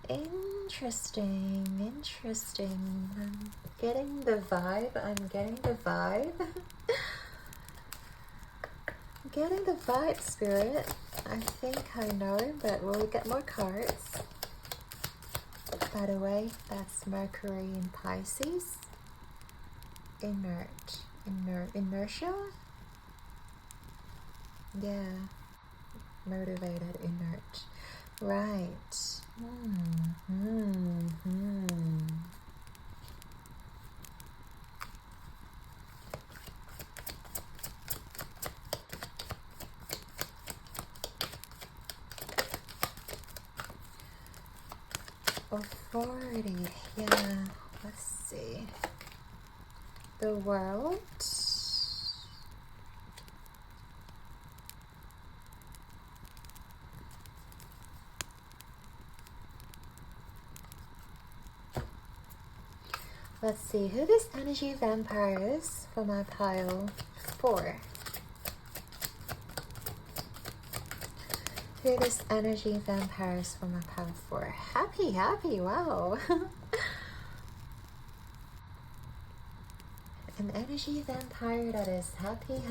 Interesting, interesting. I'm getting the vibe. Getting the vibe, Spirit. I think I know, but we'll get more cards. By the way, that's Mercury in Pisces. Inertia? Yeah. Motivated, inert. Right. Authority. Yeah. Let's see. The world. Let's see who this energy vampire is for my pile 4. Who this energy vampire is for my pile 4. Happy, wow. An energy vampire that is happy.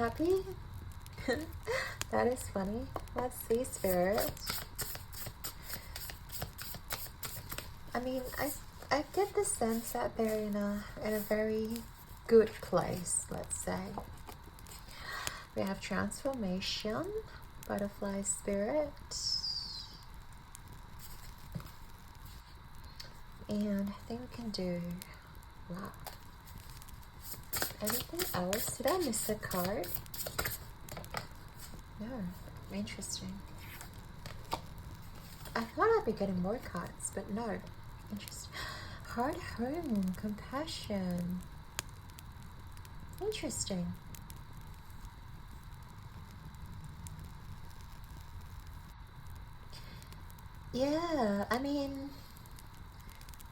That is funny. Let's see, Spirit. I mean, I get the sense that they're in a very good place, let's say. We have transformation, butterfly spirit. And I think we can do, wow. Anything else? Did I miss a card? No, interesting. I thought I'd be getting more cards, but no. Interesting. Hard home, compassion. Interesting. Yeah, I mean,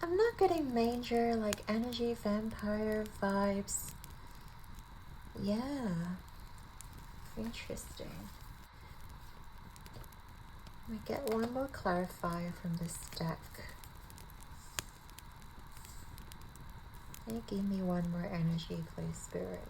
I'm not getting major like energy vampire vibes. Yeah. Interesting. Let me get one more clarifier from this deck. Can you give me one more energy, please, Spirit?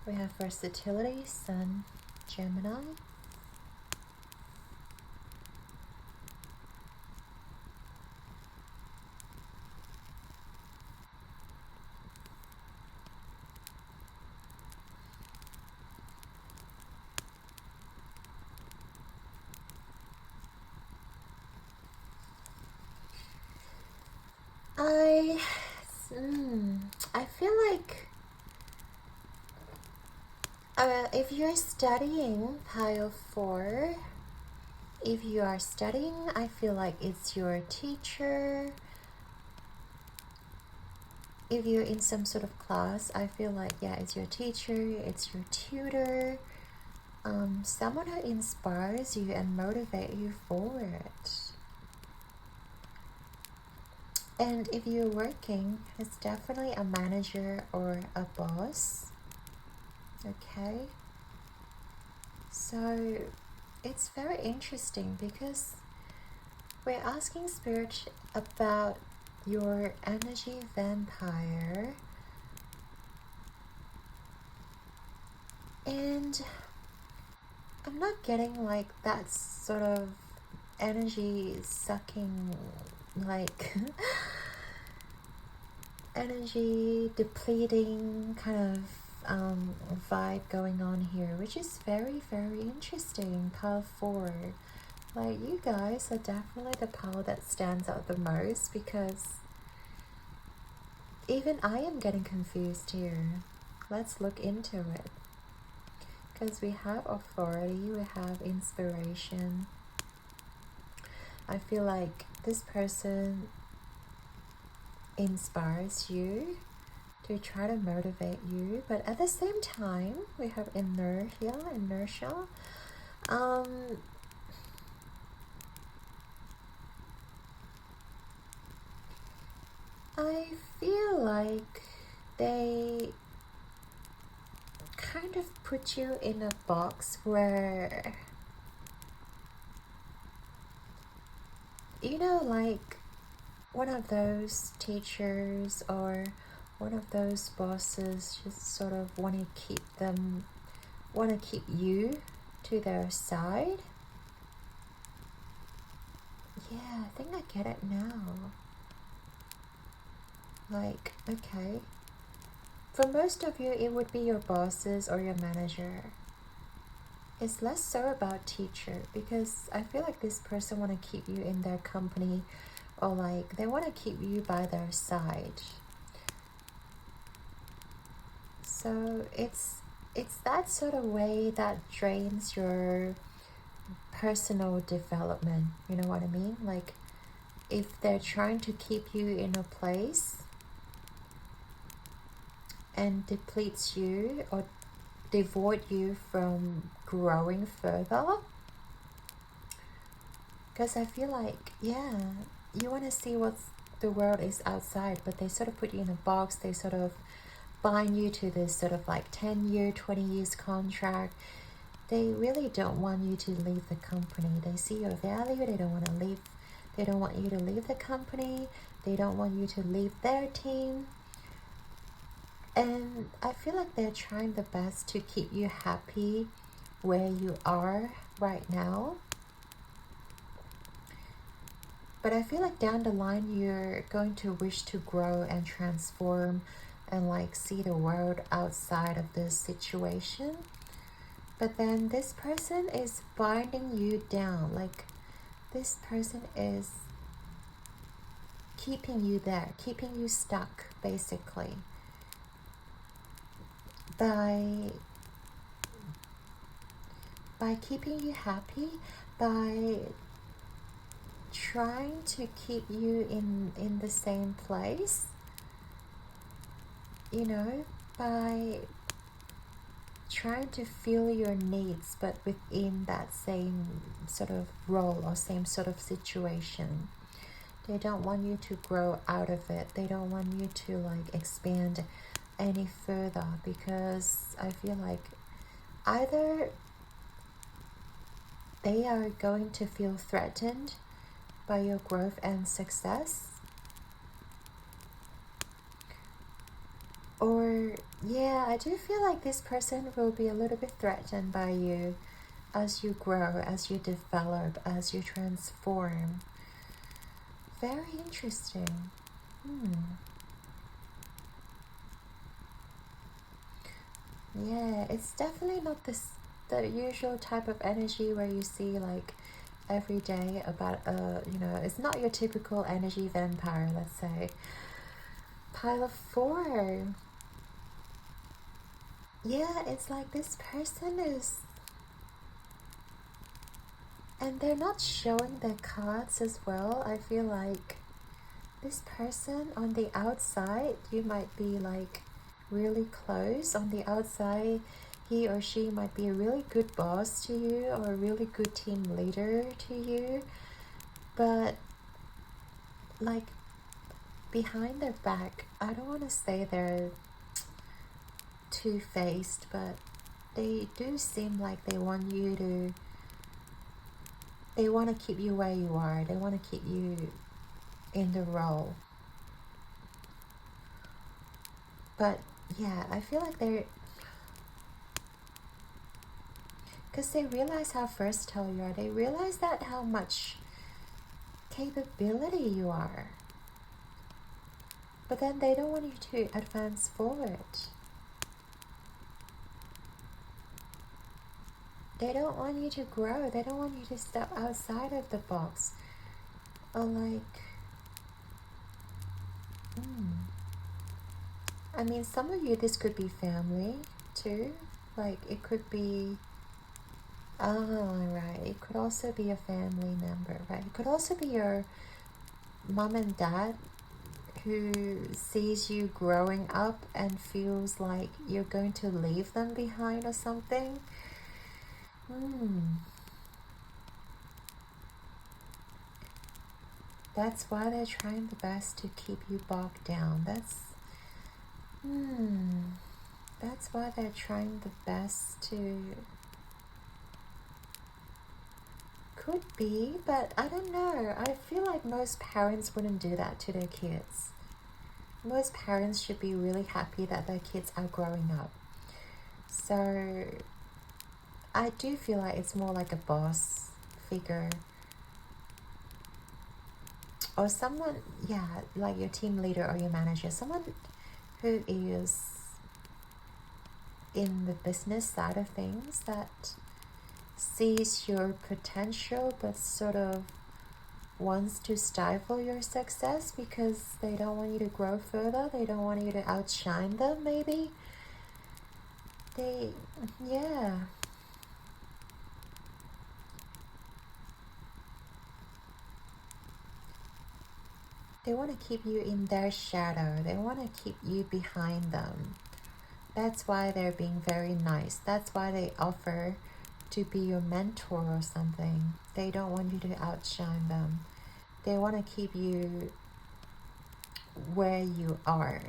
We have versatility, Sun, Gemini. If you're studying pile 4, if you are studying, I feel like it's your teacher. If you're in some sort of class, I feel like, yeah, it's your teacher, it's your tutor, someone who inspires you and motivate you forward. And if you're working, it's definitely a manager or a boss. Okay, so it's very interesting because we're asking Spirit about your energy vampire, and I'm not getting like that sort of energy sucking, like energy depleting kind of vibe going on here, which is very, very interesting. Pile 4, like, you guys are definitely the pile that stands out the most, because even I am getting confused here. Let's look into it, because we have authority, we have inspiration. I feel like this person inspires you to try to motivate you, but at the same time we have inertia. I feel like they kind of put you in a box where, you know, like one of those teachers or one of those bosses just sort of want to keep you to their side. Yeah, I think I get it now. Like, okay, for most of you it would be your bosses or your manager. It's less so about teacher, because I feel like this person want to keep you in their company, or like they want to keep you by their side. So it's that sort of way that drains your personal development, you know what I mean? Like, if they're trying to keep you in a place and depletes you or devoid you from growing further, because I feel like, yeah, you want to see what the world is outside, but they sort of put you in a box. They sort of bind you to this sort of like 10-year, 20 years contract. They really don't want you to leave the company. They see your value. They don't want to leave. They don't want you to leave the company. They don't want you to leave their team. And I feel like they're trying the best to keep you happy where you are right now. But I feel like down the line, you're going to wish to grow and transform and like see the world outside of this situation. But then this person is binding you down. Like, this person is keeping you there, keeping you stuck, basically. By keeping you happy, by trying to keep you in the same place, you know, by trying to fill your needs, but within that same sort of role or same sort of situation. They don't want you to grow out of it. They don't want you to like expand any further, because I feel like either they are going to feel threatened by your growth and success, or yeah, I do feel like this person will be a little bit threatened by you as you grow, as you develop, as you transform. Very interesting. Yeah, it's definitely not the usual type of energy where you see like every day about you know, it's not your typical energy vampire, let's say. Pile of 4. yeah, it's like this person is, and they're not showing their cards as well. I feel like this person on the outside, you might be like really close. On the outside, he or she might be a really good boss to you or a really good team leader to you. But like behind their back, I don't want to say they're two-faced, but they do seem like they want to keep you where you are. They want to keep you in the role. But yeah, I feel like they're, because they realize how versatile you are. They realize that how much capability you are. But then they don't want you to advance forward. They don't want you to grow. They don't want you to step outside of the box. Or like, I mean, some of you, this could be family too. Like, it could be, right. It could also be a family member, right? It could also be your mom and dad who sees you growing up and feels like you're going to leave them behind or something. That's why they're trying the best to keep you bogged down. That's why they're trying the best to... Could be, but I don't know. I feel like most parents wouldn't do that to their kids. Most parents should be really happy that their kids are growing up. So I do feel like it's more like a boss figure. Or someone, yeah, like your team leader or your manager. Someone who is in the business side of things that sees your potential but sort of wants to stifle your success because they don't want you to grow further. They don't want you to outshine them, maybe. They want to keep you in their shadow. They want to keep you behind them. That's why they're being very nice. That's why they offer to be your mentor or something. They don't want you to outshine them. They want to keep you where you are.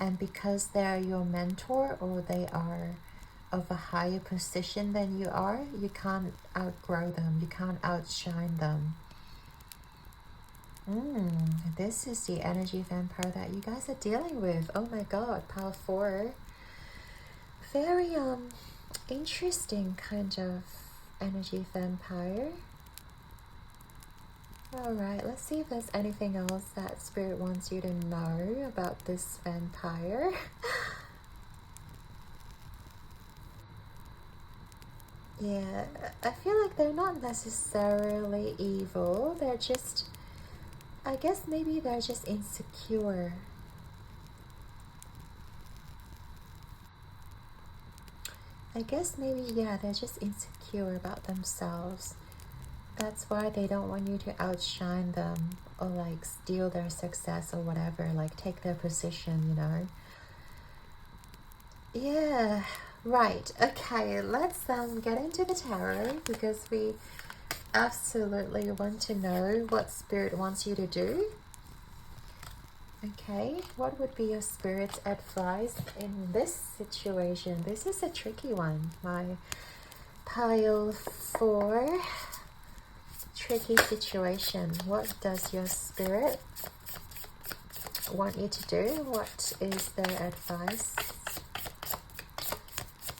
And because they're your mentor or they are of a higher position than you are, you can't outgrow them. You can't outshine them. This is the energy vampire that you guys are dealing with. Oh my god, pile 4. Very interesting kind of energy vampire. Alright, let's see if there's anything else that Spirit wants you to know about this vampire. Yeah, I feel like they're not necessarily evil. They're just, I guess maybe they're just insecure. I guess maybe, yeah, they're just insecure about themselves. That's why they don't want you to outshine them or like steal their success or whatever, like take their position, you know. Yeah, right. Okay, let's get into the tarot because we absolutely want to know what Spirit wants you to do. Okay, what would be your Spirit's advice in this situation? This is a tricky one. My pile 4. Tricky situation. What does your Spirit want you to do? What is their advice?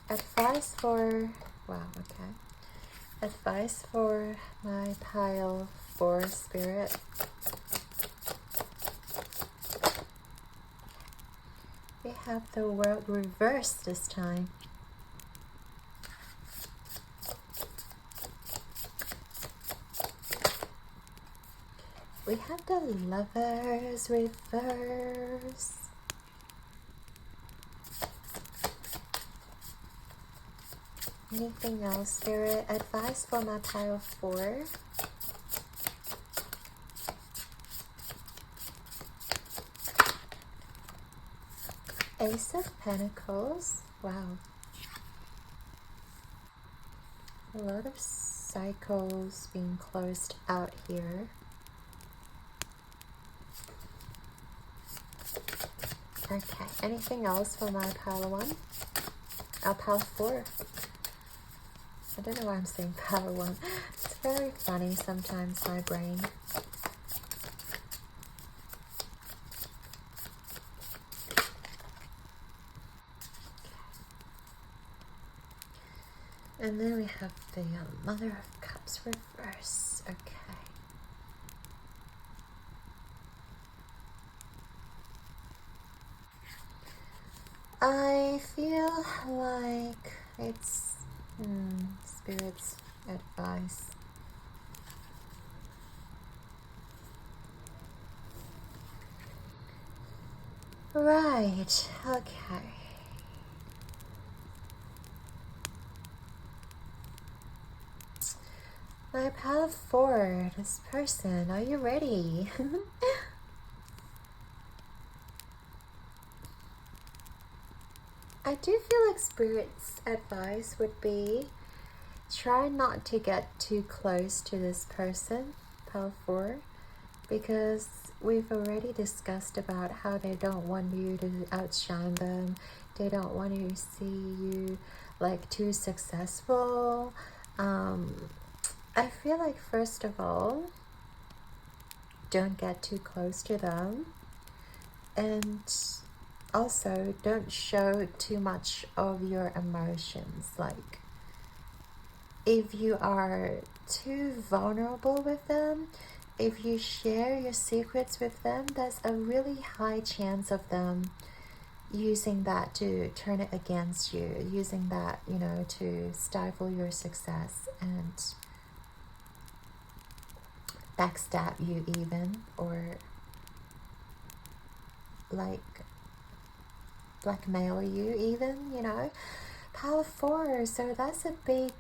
Advice for... Wow, okay. Advice for my pile 4 Spirit. We have the world reversed this time. We have the Lovers reverse. Anything else, Spirit? Advice for my pile of 4. Ace of Pentacles. Wow. A lot of cycles being closed out here. Okay, anything else for my pile 1? Pile 4. I don't know why I'm saying pile 1. It's very funny sometimes, my brain. And then we have the Mother of Cups reverse. Okay. I feel like it's Spirit's advice. Right, okay. My pile 4, this person, are you ready? I do feel like Spirit's advice would be try not to get too close to this person, pile 4, because we've already discussed about how they don't want you to outshine them. They don't want you to see you like too successful. I feel like, first of all, don't get too close to them, and also don't show too much of your emotions. Like, if you are too vulnerable with them, if you share your secrets with them, there's a really high chance of them using that to turn it against you, using that, you know, to stifle your success and backstab you even, or like blackmail you even, you know. Pile 4, so that's a big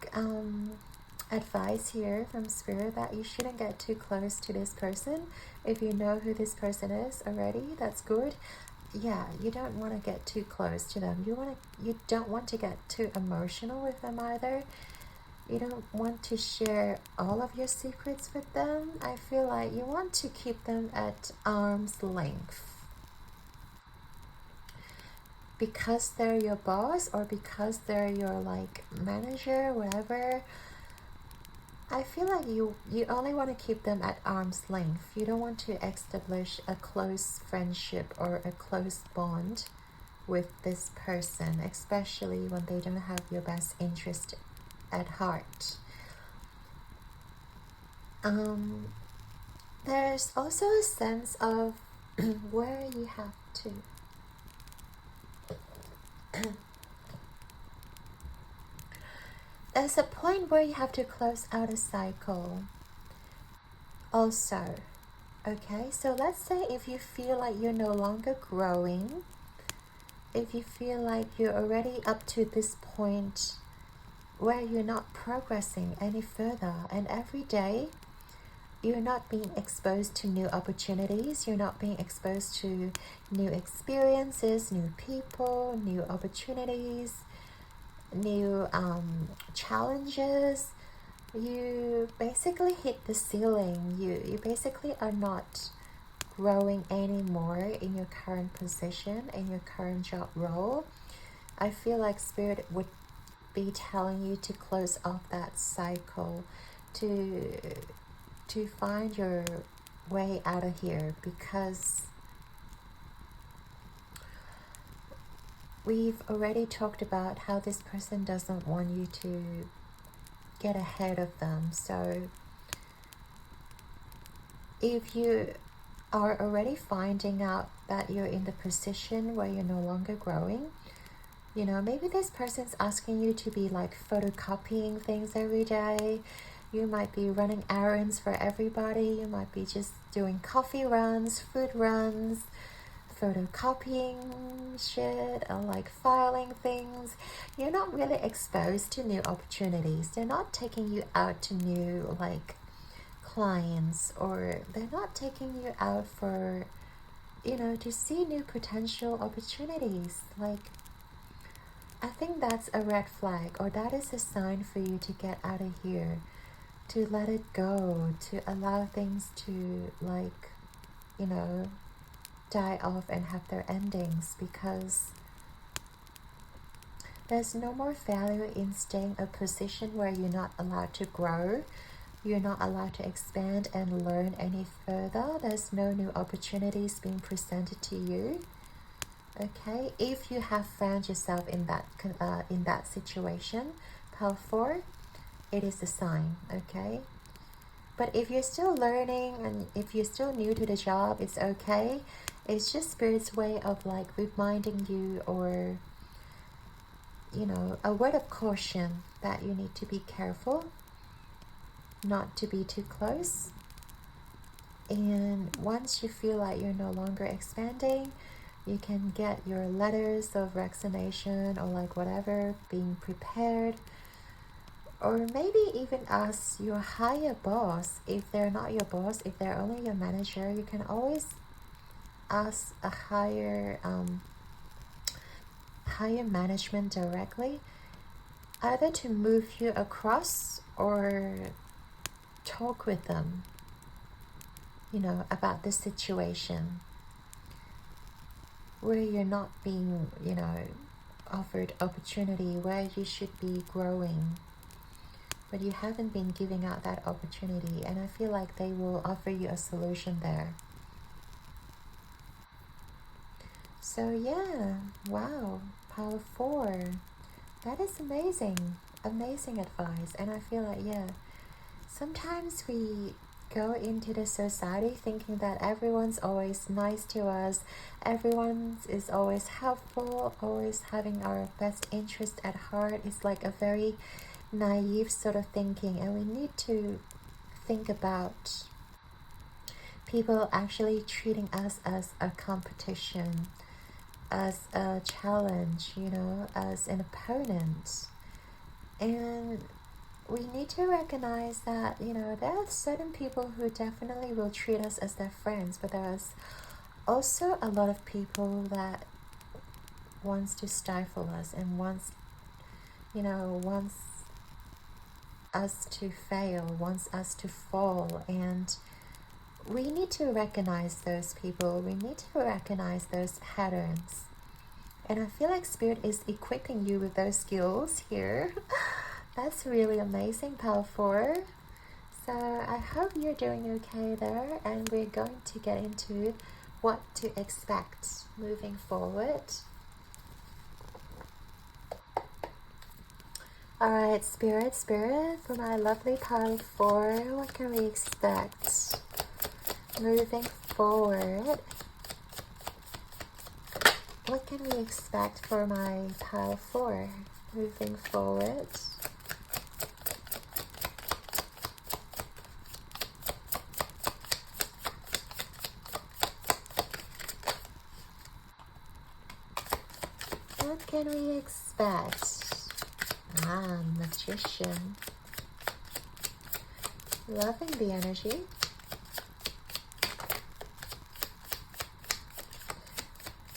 advice here from Spirit, that you shouldn't get too close to this person. If you know who this person is already, that's good. Yeah, you don't want to get too close to them. You don't want to get too emotional with them either. You don't want to share all of your secrets with them. I feel like you want to keep them at arm's length. Because they're your boss, or because they're your like manager, whatever, I feel like you only want to keep them at arm's length. You don't want to establish a close friendship or a close bond with this person, especially when they don't have your best interest at heart. There's also a sense of where you have to there's a point where you have to close out a cycle also. Okay, so let's say if you feel like you're no longer growing, if you feel like you're already up to this point where you're not progressing any further, and every day you're not being exposed to new opportunities, you're not being exposed to new experiences, new people, new opportunities, new challenges, you basically hit the ceiling. You basically are not growing anymore in your current position, in your current job role. I feel like Spirit would be telling you to close off that cycle, to find your way out of here, because we've already talked about how this person doesn't want you to get ahead of them. So if you are already finding out that you're in the position where you're no longer growing, you know, maybe this person's asking you to be like photocopying things every day. You might be running errands for everybody. You might be just doing coffee runs, food runs, photocopying shit or like filing things. You're not really exposed to new opportunities. They're not taking you out to new like clients, or they're not taking you out for, you know, to see new potential opportunities. Like, I think that's a red flag, or that is a sign for you to get out of here, to let it go, to allow things to, like, you know, die off and have their endings, because there's no more value in staying a position where you're not allowed to grow, you're not allowed to expand and learn any further. There's no new opportunities being presented to you. Okay, if you have found yourself in that situation, pile 4, it is a sign. Okay, but if you're still learning and if you're still new to the job, it's okay. It's just Spirit's way of like reminding you, or, you know, a word of caution that you need to be careful not to be too close. And once you feel like you're no longer expanding, you can get your letters of resignation or like whatever being prepared, or maybe even ask your higher boss. If they're not your boss, if they're only your manager, you can always ask a higher management directly, either to move you across or talk with them, you know, about this situation where you're not being, you know, offered opportunity, where you should be growing, but you haven't been giving out that opportunity. And I feel like they will offer you a solution there. So yeah, wow, power 4, that is amazing advice. And I feel like, yeah, sometimes we go into the society thinking that everyone's always nice to us, everyone is always helpful, always having our best interest at heart. It's like a very naive sort of thinking, and we need to think about people actually treating us as a competition, as a challenge, you know, as an opponent. And we need to recognize that, you know, there are certain people who definitely will treat us as their friends, but there's also a lot of people that wants to stifle us and wants us to fail, wants us to fall. And we need to recognize those people. We need to recognize those patterns. And I feel like Spirit is equipping you with those skills here. That's really amazing, Pal 4. So I hope you're doing okay there, and we're going to get into what to expect moving forward. Alright, Spirit, for my lovely Pal 4, what can we expect moving forward? What can we expect for my Pal 4 moving forward? What can we expect? Magician. Loving the energy.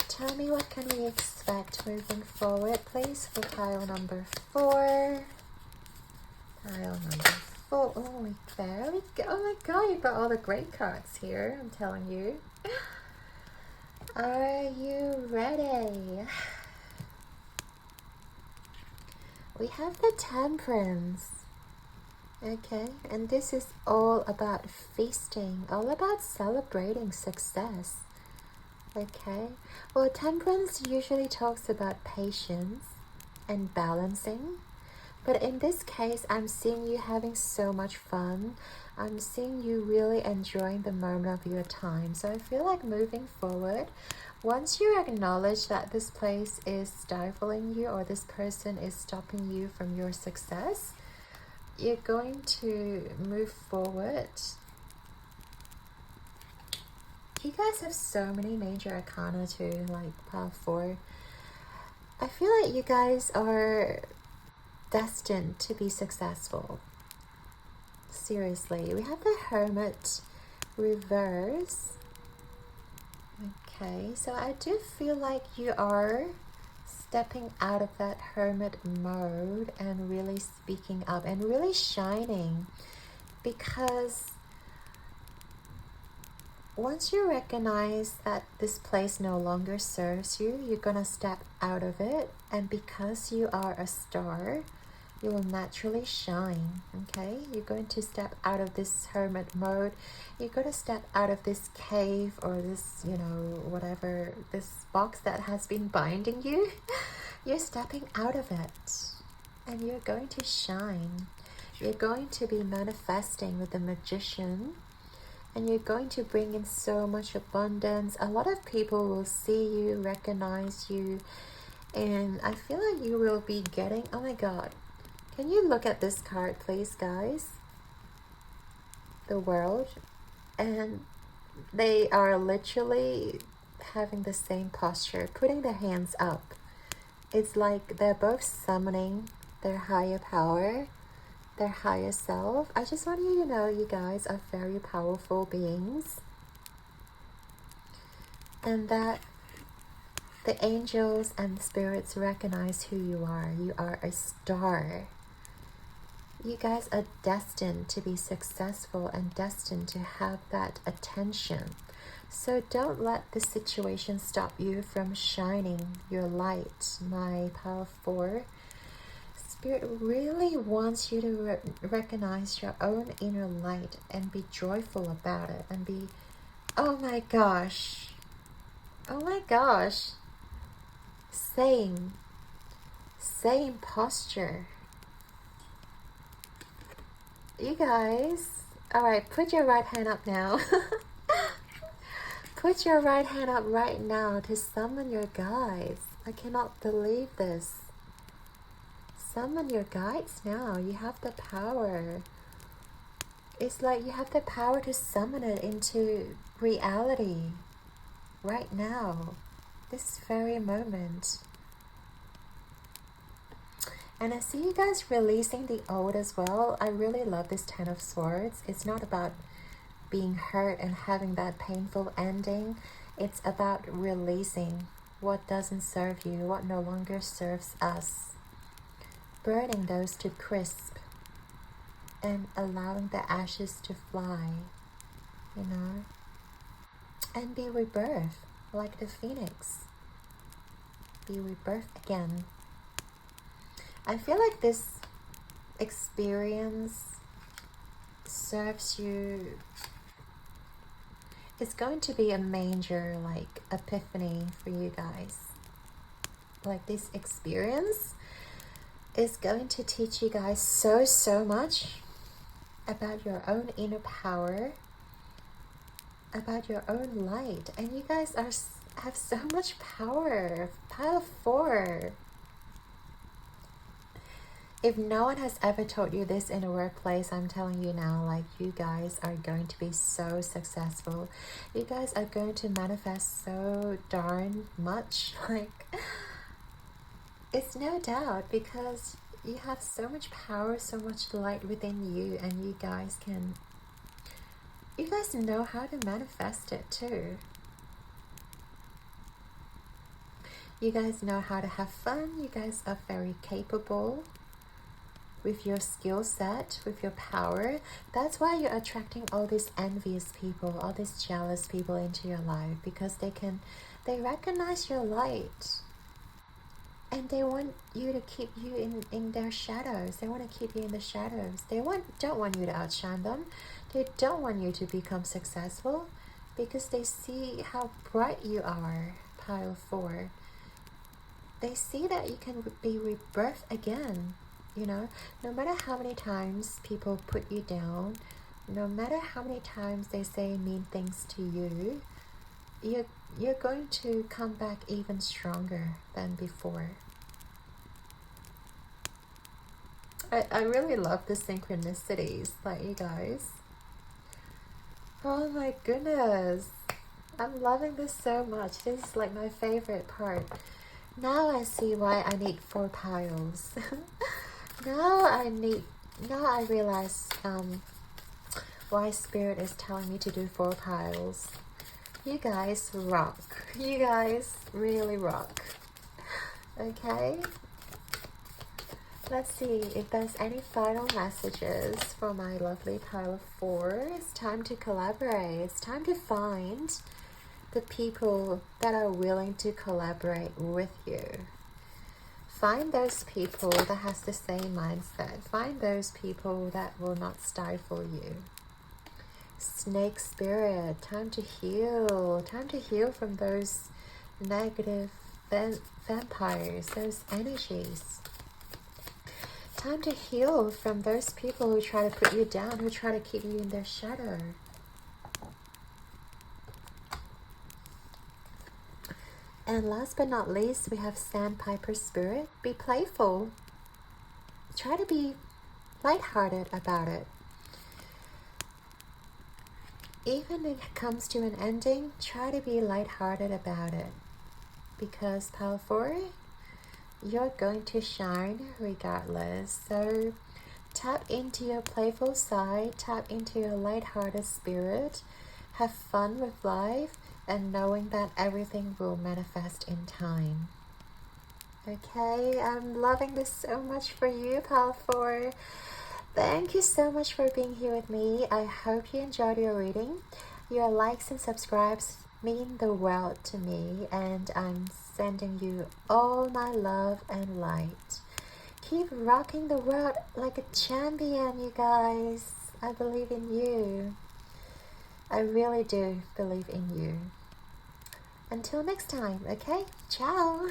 Tell me, what can we expect moving forward, please, for pile number 4. Pile number 4. Oh, there we go. Oh my god, you got all the great cards here, I'm telling you. Are you ready? We have the Temperance. Okay, and this is all about feasting, all about celebrating success. Okay, well, Temperance usually talks about patience and balancing, but in this case, I'm seeing you having so much fun. I'm seeing you really enjoying the moment of your time. So I feel like moving forward, once you acknowledge that this place is stifling you, or this person is stopping you from your success, you're going to move forward. You guys have so many major arcana too, like pile 4. I feel like you guys are destined to be successful. Seriously, we have the Hermit reverse. Okay, so I do feel like you are stepping out of that hermit mode and really speaking up and really shining, because once you recognize that this place no longer serves you, you're gonna step out of it, and because you are a star, you will naturally shine. Okay, you're going to step out of this hermit mode. You're going to step out of this cave, or this, you know, whatever, this box that has been binding you. You're stepping out of it, and you're going to shine. You're going to be manifesting with the Magician, and you're going to bring in so much abundance. A lot of people will see you, recognize you, and I feel like you will be getting, oh my god, can you look at this card, please, guys? The World. And they are literally having the same posture, putting their hands up. It's like they're both summoning their higher power, their higher self. I just want you to know you guys are very powerful beings, and that the angels and the spirits recognize who you are. You are a star. You guys are destined to be successful and destined to have that attention. So don't let the situation stop you from shining your light. My Power 4, Spirit really wants you to recognize your own inner light and be joyful about it, and be, oh my gosh, same posture. You guys, all right, put your right hand up now. Put your right hand up right now to summon your guides. I cannot believe this. Summon your guides now. You have the power. It's like you have the power to summon it into reality right now, this very moment. And I see you guys releasing the old as well. I really love this Ten of Swords. It's not about being hurt and having that painful ending. It's about releasing what doesn't serve you, what no longer serves us. Burning those to crisp and allowing the ashes to fly, you know, and be rebirthed like the phoenix. Be rebirthed again. I feel like this experience serves you. It's going to be a major like epiphany for you guys. Like, this experience is going to teach you guys so much about your own inner power, about your own light, and you guys have so much power. Pile 4. If no one has ever told you this in a workplace, I'm telling you now, like, you guys are going to be so successful. You guys are going to manifest so darn much. Like, it's no doubt, because you have so much power, so much light within you, and you guys know how to manifest it too. You guys know how to have fun. You guys are very capable with your skill set, with your power. That's why you're attracting all these envious people, all these jealous people into your life, because they recognize your light, and they want you to keep you in their shadows. They want to keep you in the shadows. They don't want you to outshine them. They don't want you to become successful, because they see how bright you are. Pile 4. They see that you can be rebirthed again. You know, no matter how many times people put you down, no matter how many times they say mean things to you, you're going to come back even stronger than before. I really love the synchronicities, like, you guys. Oh my goodness. I'm loving this so much. This is like my favorite part. Now I see why I need 4 piles. now I realize why Spirit is telling me to do 4 piles. You guys rock. You guys really rock. Okay? Let's see if there's any final messages for my lovely pile of 4. It's time to collaborate. It's time to find the people that are willing to collaborate with you. Find those people that has the same mindset. Find those people that will not stifle you. Snake Spirit, time to heal. Time to heal from those negative vampires, those energies. Time to heal from those people who try to put you down, who try to keep you in their shadow. And last but not least, we have Sandpiper Spirit. Be playful. Try to be lighthearted about it. Even if it comes to an ending, try to be lighthearted about it. Because Pile 4, you're going to shine regardless. So tap into your playful side, tap into your lighthearted spirit, have fun with life, and knowing that everything will manifest in time. Okay, I'm loving this so much for you, Pile 4. Thank you so much for being here with me. I hope you enjoyed your reading. Your likes and subscribes mean the world to me, and I'm sending you all my love and light. Keep rocking the world like a champion, you guys. I believe in you. I really do believe in you. Until next time, okay? Ciao!